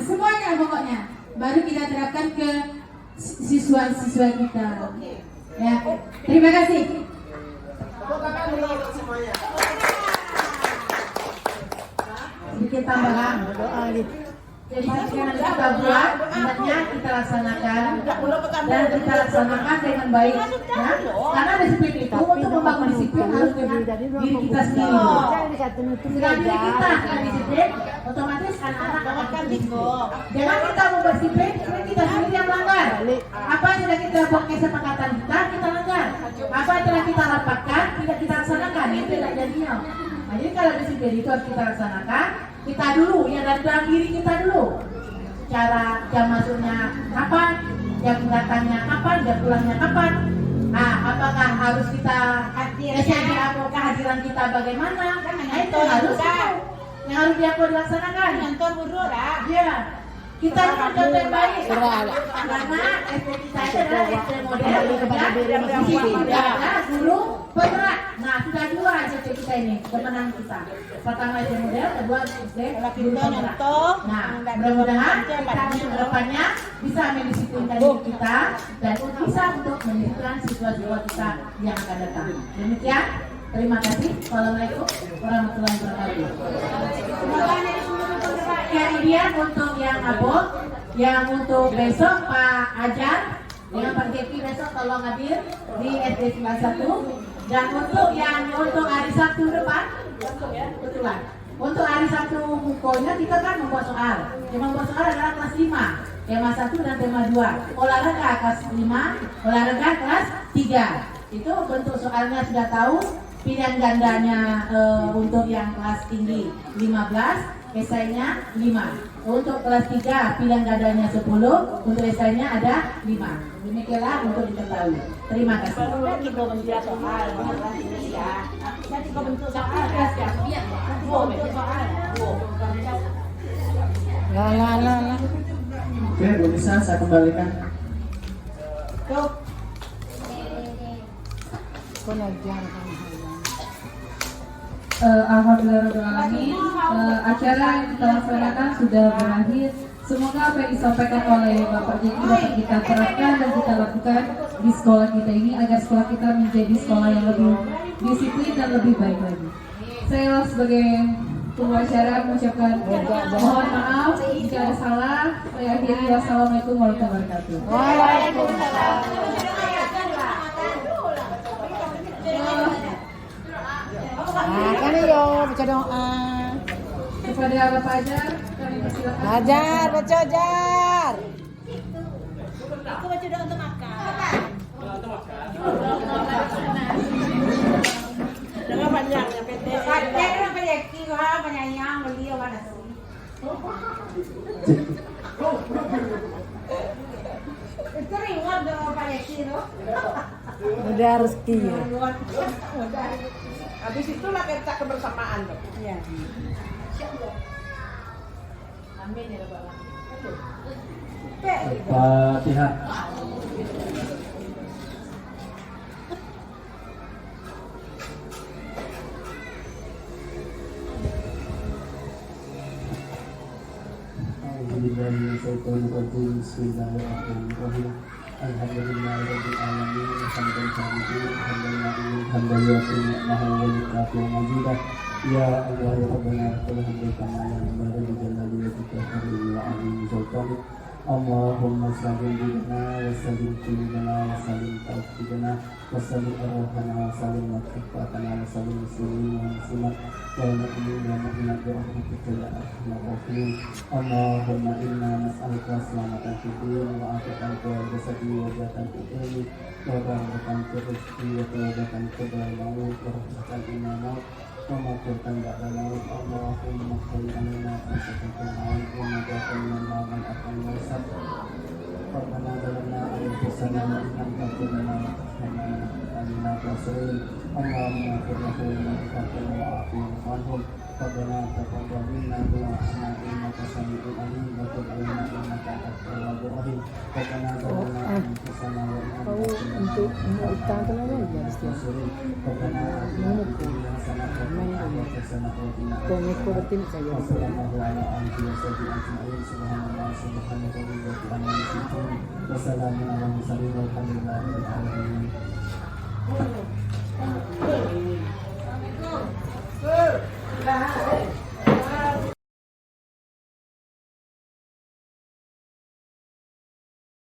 Speaker 1: semuanya pokoknya. Baru kita terapkan ke siswa-siswa kita. Ya, terima kasih. Sedikit tambahan. Jadi yang kita buat, hendaknya kita laksanakan dan kita laksanakan dengan baik, ya. Karena disiplin itu untuk membangun disiplin harus dengan diri kita sendiri. Dengan diri kita akan disiplin, otomatis anak-anak akan disiplin. Jangan kita membuat disiplin, kita sendiri yang melanggar. Apa yang sudah kita buat kesepakatan kita langgar. Apa yang telah kita rapatkan, tidak kita laksanakan, itu tidak jadinya. Nah, jadi kalau disiplin itu harus kita laksanakan. Kita dulu, ya dari dalam diri kita dulu. Cara jam masuknya kapan, jam datangnya kapan, jam pulangnya kapan. Nah, apakah harus kita kehadiran kita bagaimana? Nah, itu harus yang harus dilaksanakan. Nyantor buru lah. Iya. Kita harus contoh yang baik. Karena SD kita itu adalah SD model dan guru penggerak. Nah, sudah dua SD kita ini, kemenangan kita. Pertama SD model, kedua SD guru penggerak. Nah, mudah-mudahan kita untuk depannya bisa mendisiplinkan diri kita dan bisa untuk mendisiplinkan siswa-siswa kita yang akan datang. Demikian, terima kasih. Assalamualaikum warahmatullahi wabarakatuh. Kemudian untuk yang abot, yang untuk besok Pak Ajar dengan Pak Jeki besok tolong hadir di SD 91. Dan untuk hari Sabtu depan, betulan. Untuk hari Sabtu bukunya kita kan membuat soal. Yang membuat soal adalah kelas 5, tema 1 dan tema 2. Olahraga kelas 5, olahraga kelas 3. Itu bentuk soalnya sudah tahu. Pilihan gandanya untuk yang kelas tinggi 15,
Speaker 2: esainya 5. Untuk kelas 3 pilihan gadanya 10, untuk esainya ada 5. Demikianlah untuk diketahui. Terima kasih.
Speaker 10: La.
Speaker 3: Oke, Bu Nisa, saya kembalikan.
Speaker 10: Kau najar kan.
Speaker 1: Alhamdulillahirrahmanirrahim. Acara yang kita laksanakan sudah berakhir. Semoga apa yang disampaikan oleh Bapak Jeki dapat kita terapkan dan kita lakukan di sekolah kita ini agar sekolah kita menjadi sekolah yang lebih disiplin dan lebih baik lagi. Saya sebagai pengacara mengucapkan mohon maaf jika ada salah. Saya akhiri. Wassalamualaikum warahmatullahi wabarakatuh.
Speaker 10: Kan yo baca doa.
Speaker 1: Kepada Bapak Ajar, kami persilakan.
Speaker 10: Ajar, baca ajar.
Speaker 2: Aku baca doa untuk makan.
Speaker 4: Dengan panjangnya PT. Panjang apa ya? Kira penyayang beliau mana sih? Itu reward dong Pak Yeki loh.
Speaker 10: Udah rezeki ya.
Speaker 4: Habis itulah kita kebersamaan dong. Iya.
Speaker 2: Amin ya Rabbal Alamin.
Speaker 3: Fatihah. Bismillahirrahmanirrahim. Bismillahirrahmanirrahim. Alhamdulillahirabbil alamin. Hamdan sami'in, hamdan ma'in, hamdan yu'ti ni'mahu wa yukafi majidah. Ya Allah ya Rabbana, alhamdulillah yang baru di jalali wa tukahari wa alim sultani. Allahumma sallim bidana wa sallim kulubana wa sallim tauhidana wa sallim arwahana wa sallim matfiqatana wa sallim muslimin wa muslimat wa mu'min wa mu'minat bi rahmatika ya arhamar rahimin. Allahumma inna nas'aluka selamatan fid din wa afiyatan fil jasadi wa jatan fil ilmi wa barakatan fil rizqi wa tawbatan qabla al-maut wa rahmatan inna maut ومغفرة بعد الموت. اللهم اغفر لنا أنفسنا ونجاة من النار من أقل الموسى. ربنا ظلمنا أنفسنا وإن لم تغفر لنا وترحمنا لنكونن من الخاسرين. اللهم اغفر لهم وارحمهم وعافهم عنهم. ربنا تقبل منا دعاءنا إنك سميع عليم وتب علينا إنك أنت التواب الرحيم. ربنا ظلمنا أنفسنا وإن لم تغفر لنا وترحمنا لنكونن من الخاسرين. ربنا آتنا في الدنيا حسنة وفي الآخرة حسنة وقنا عذاب النار. وصلى الله على آله وصحبه أجمعين. سبحان الله سبحانه وتعالى وسلام على المرسلين والحمد لله رب العالمين.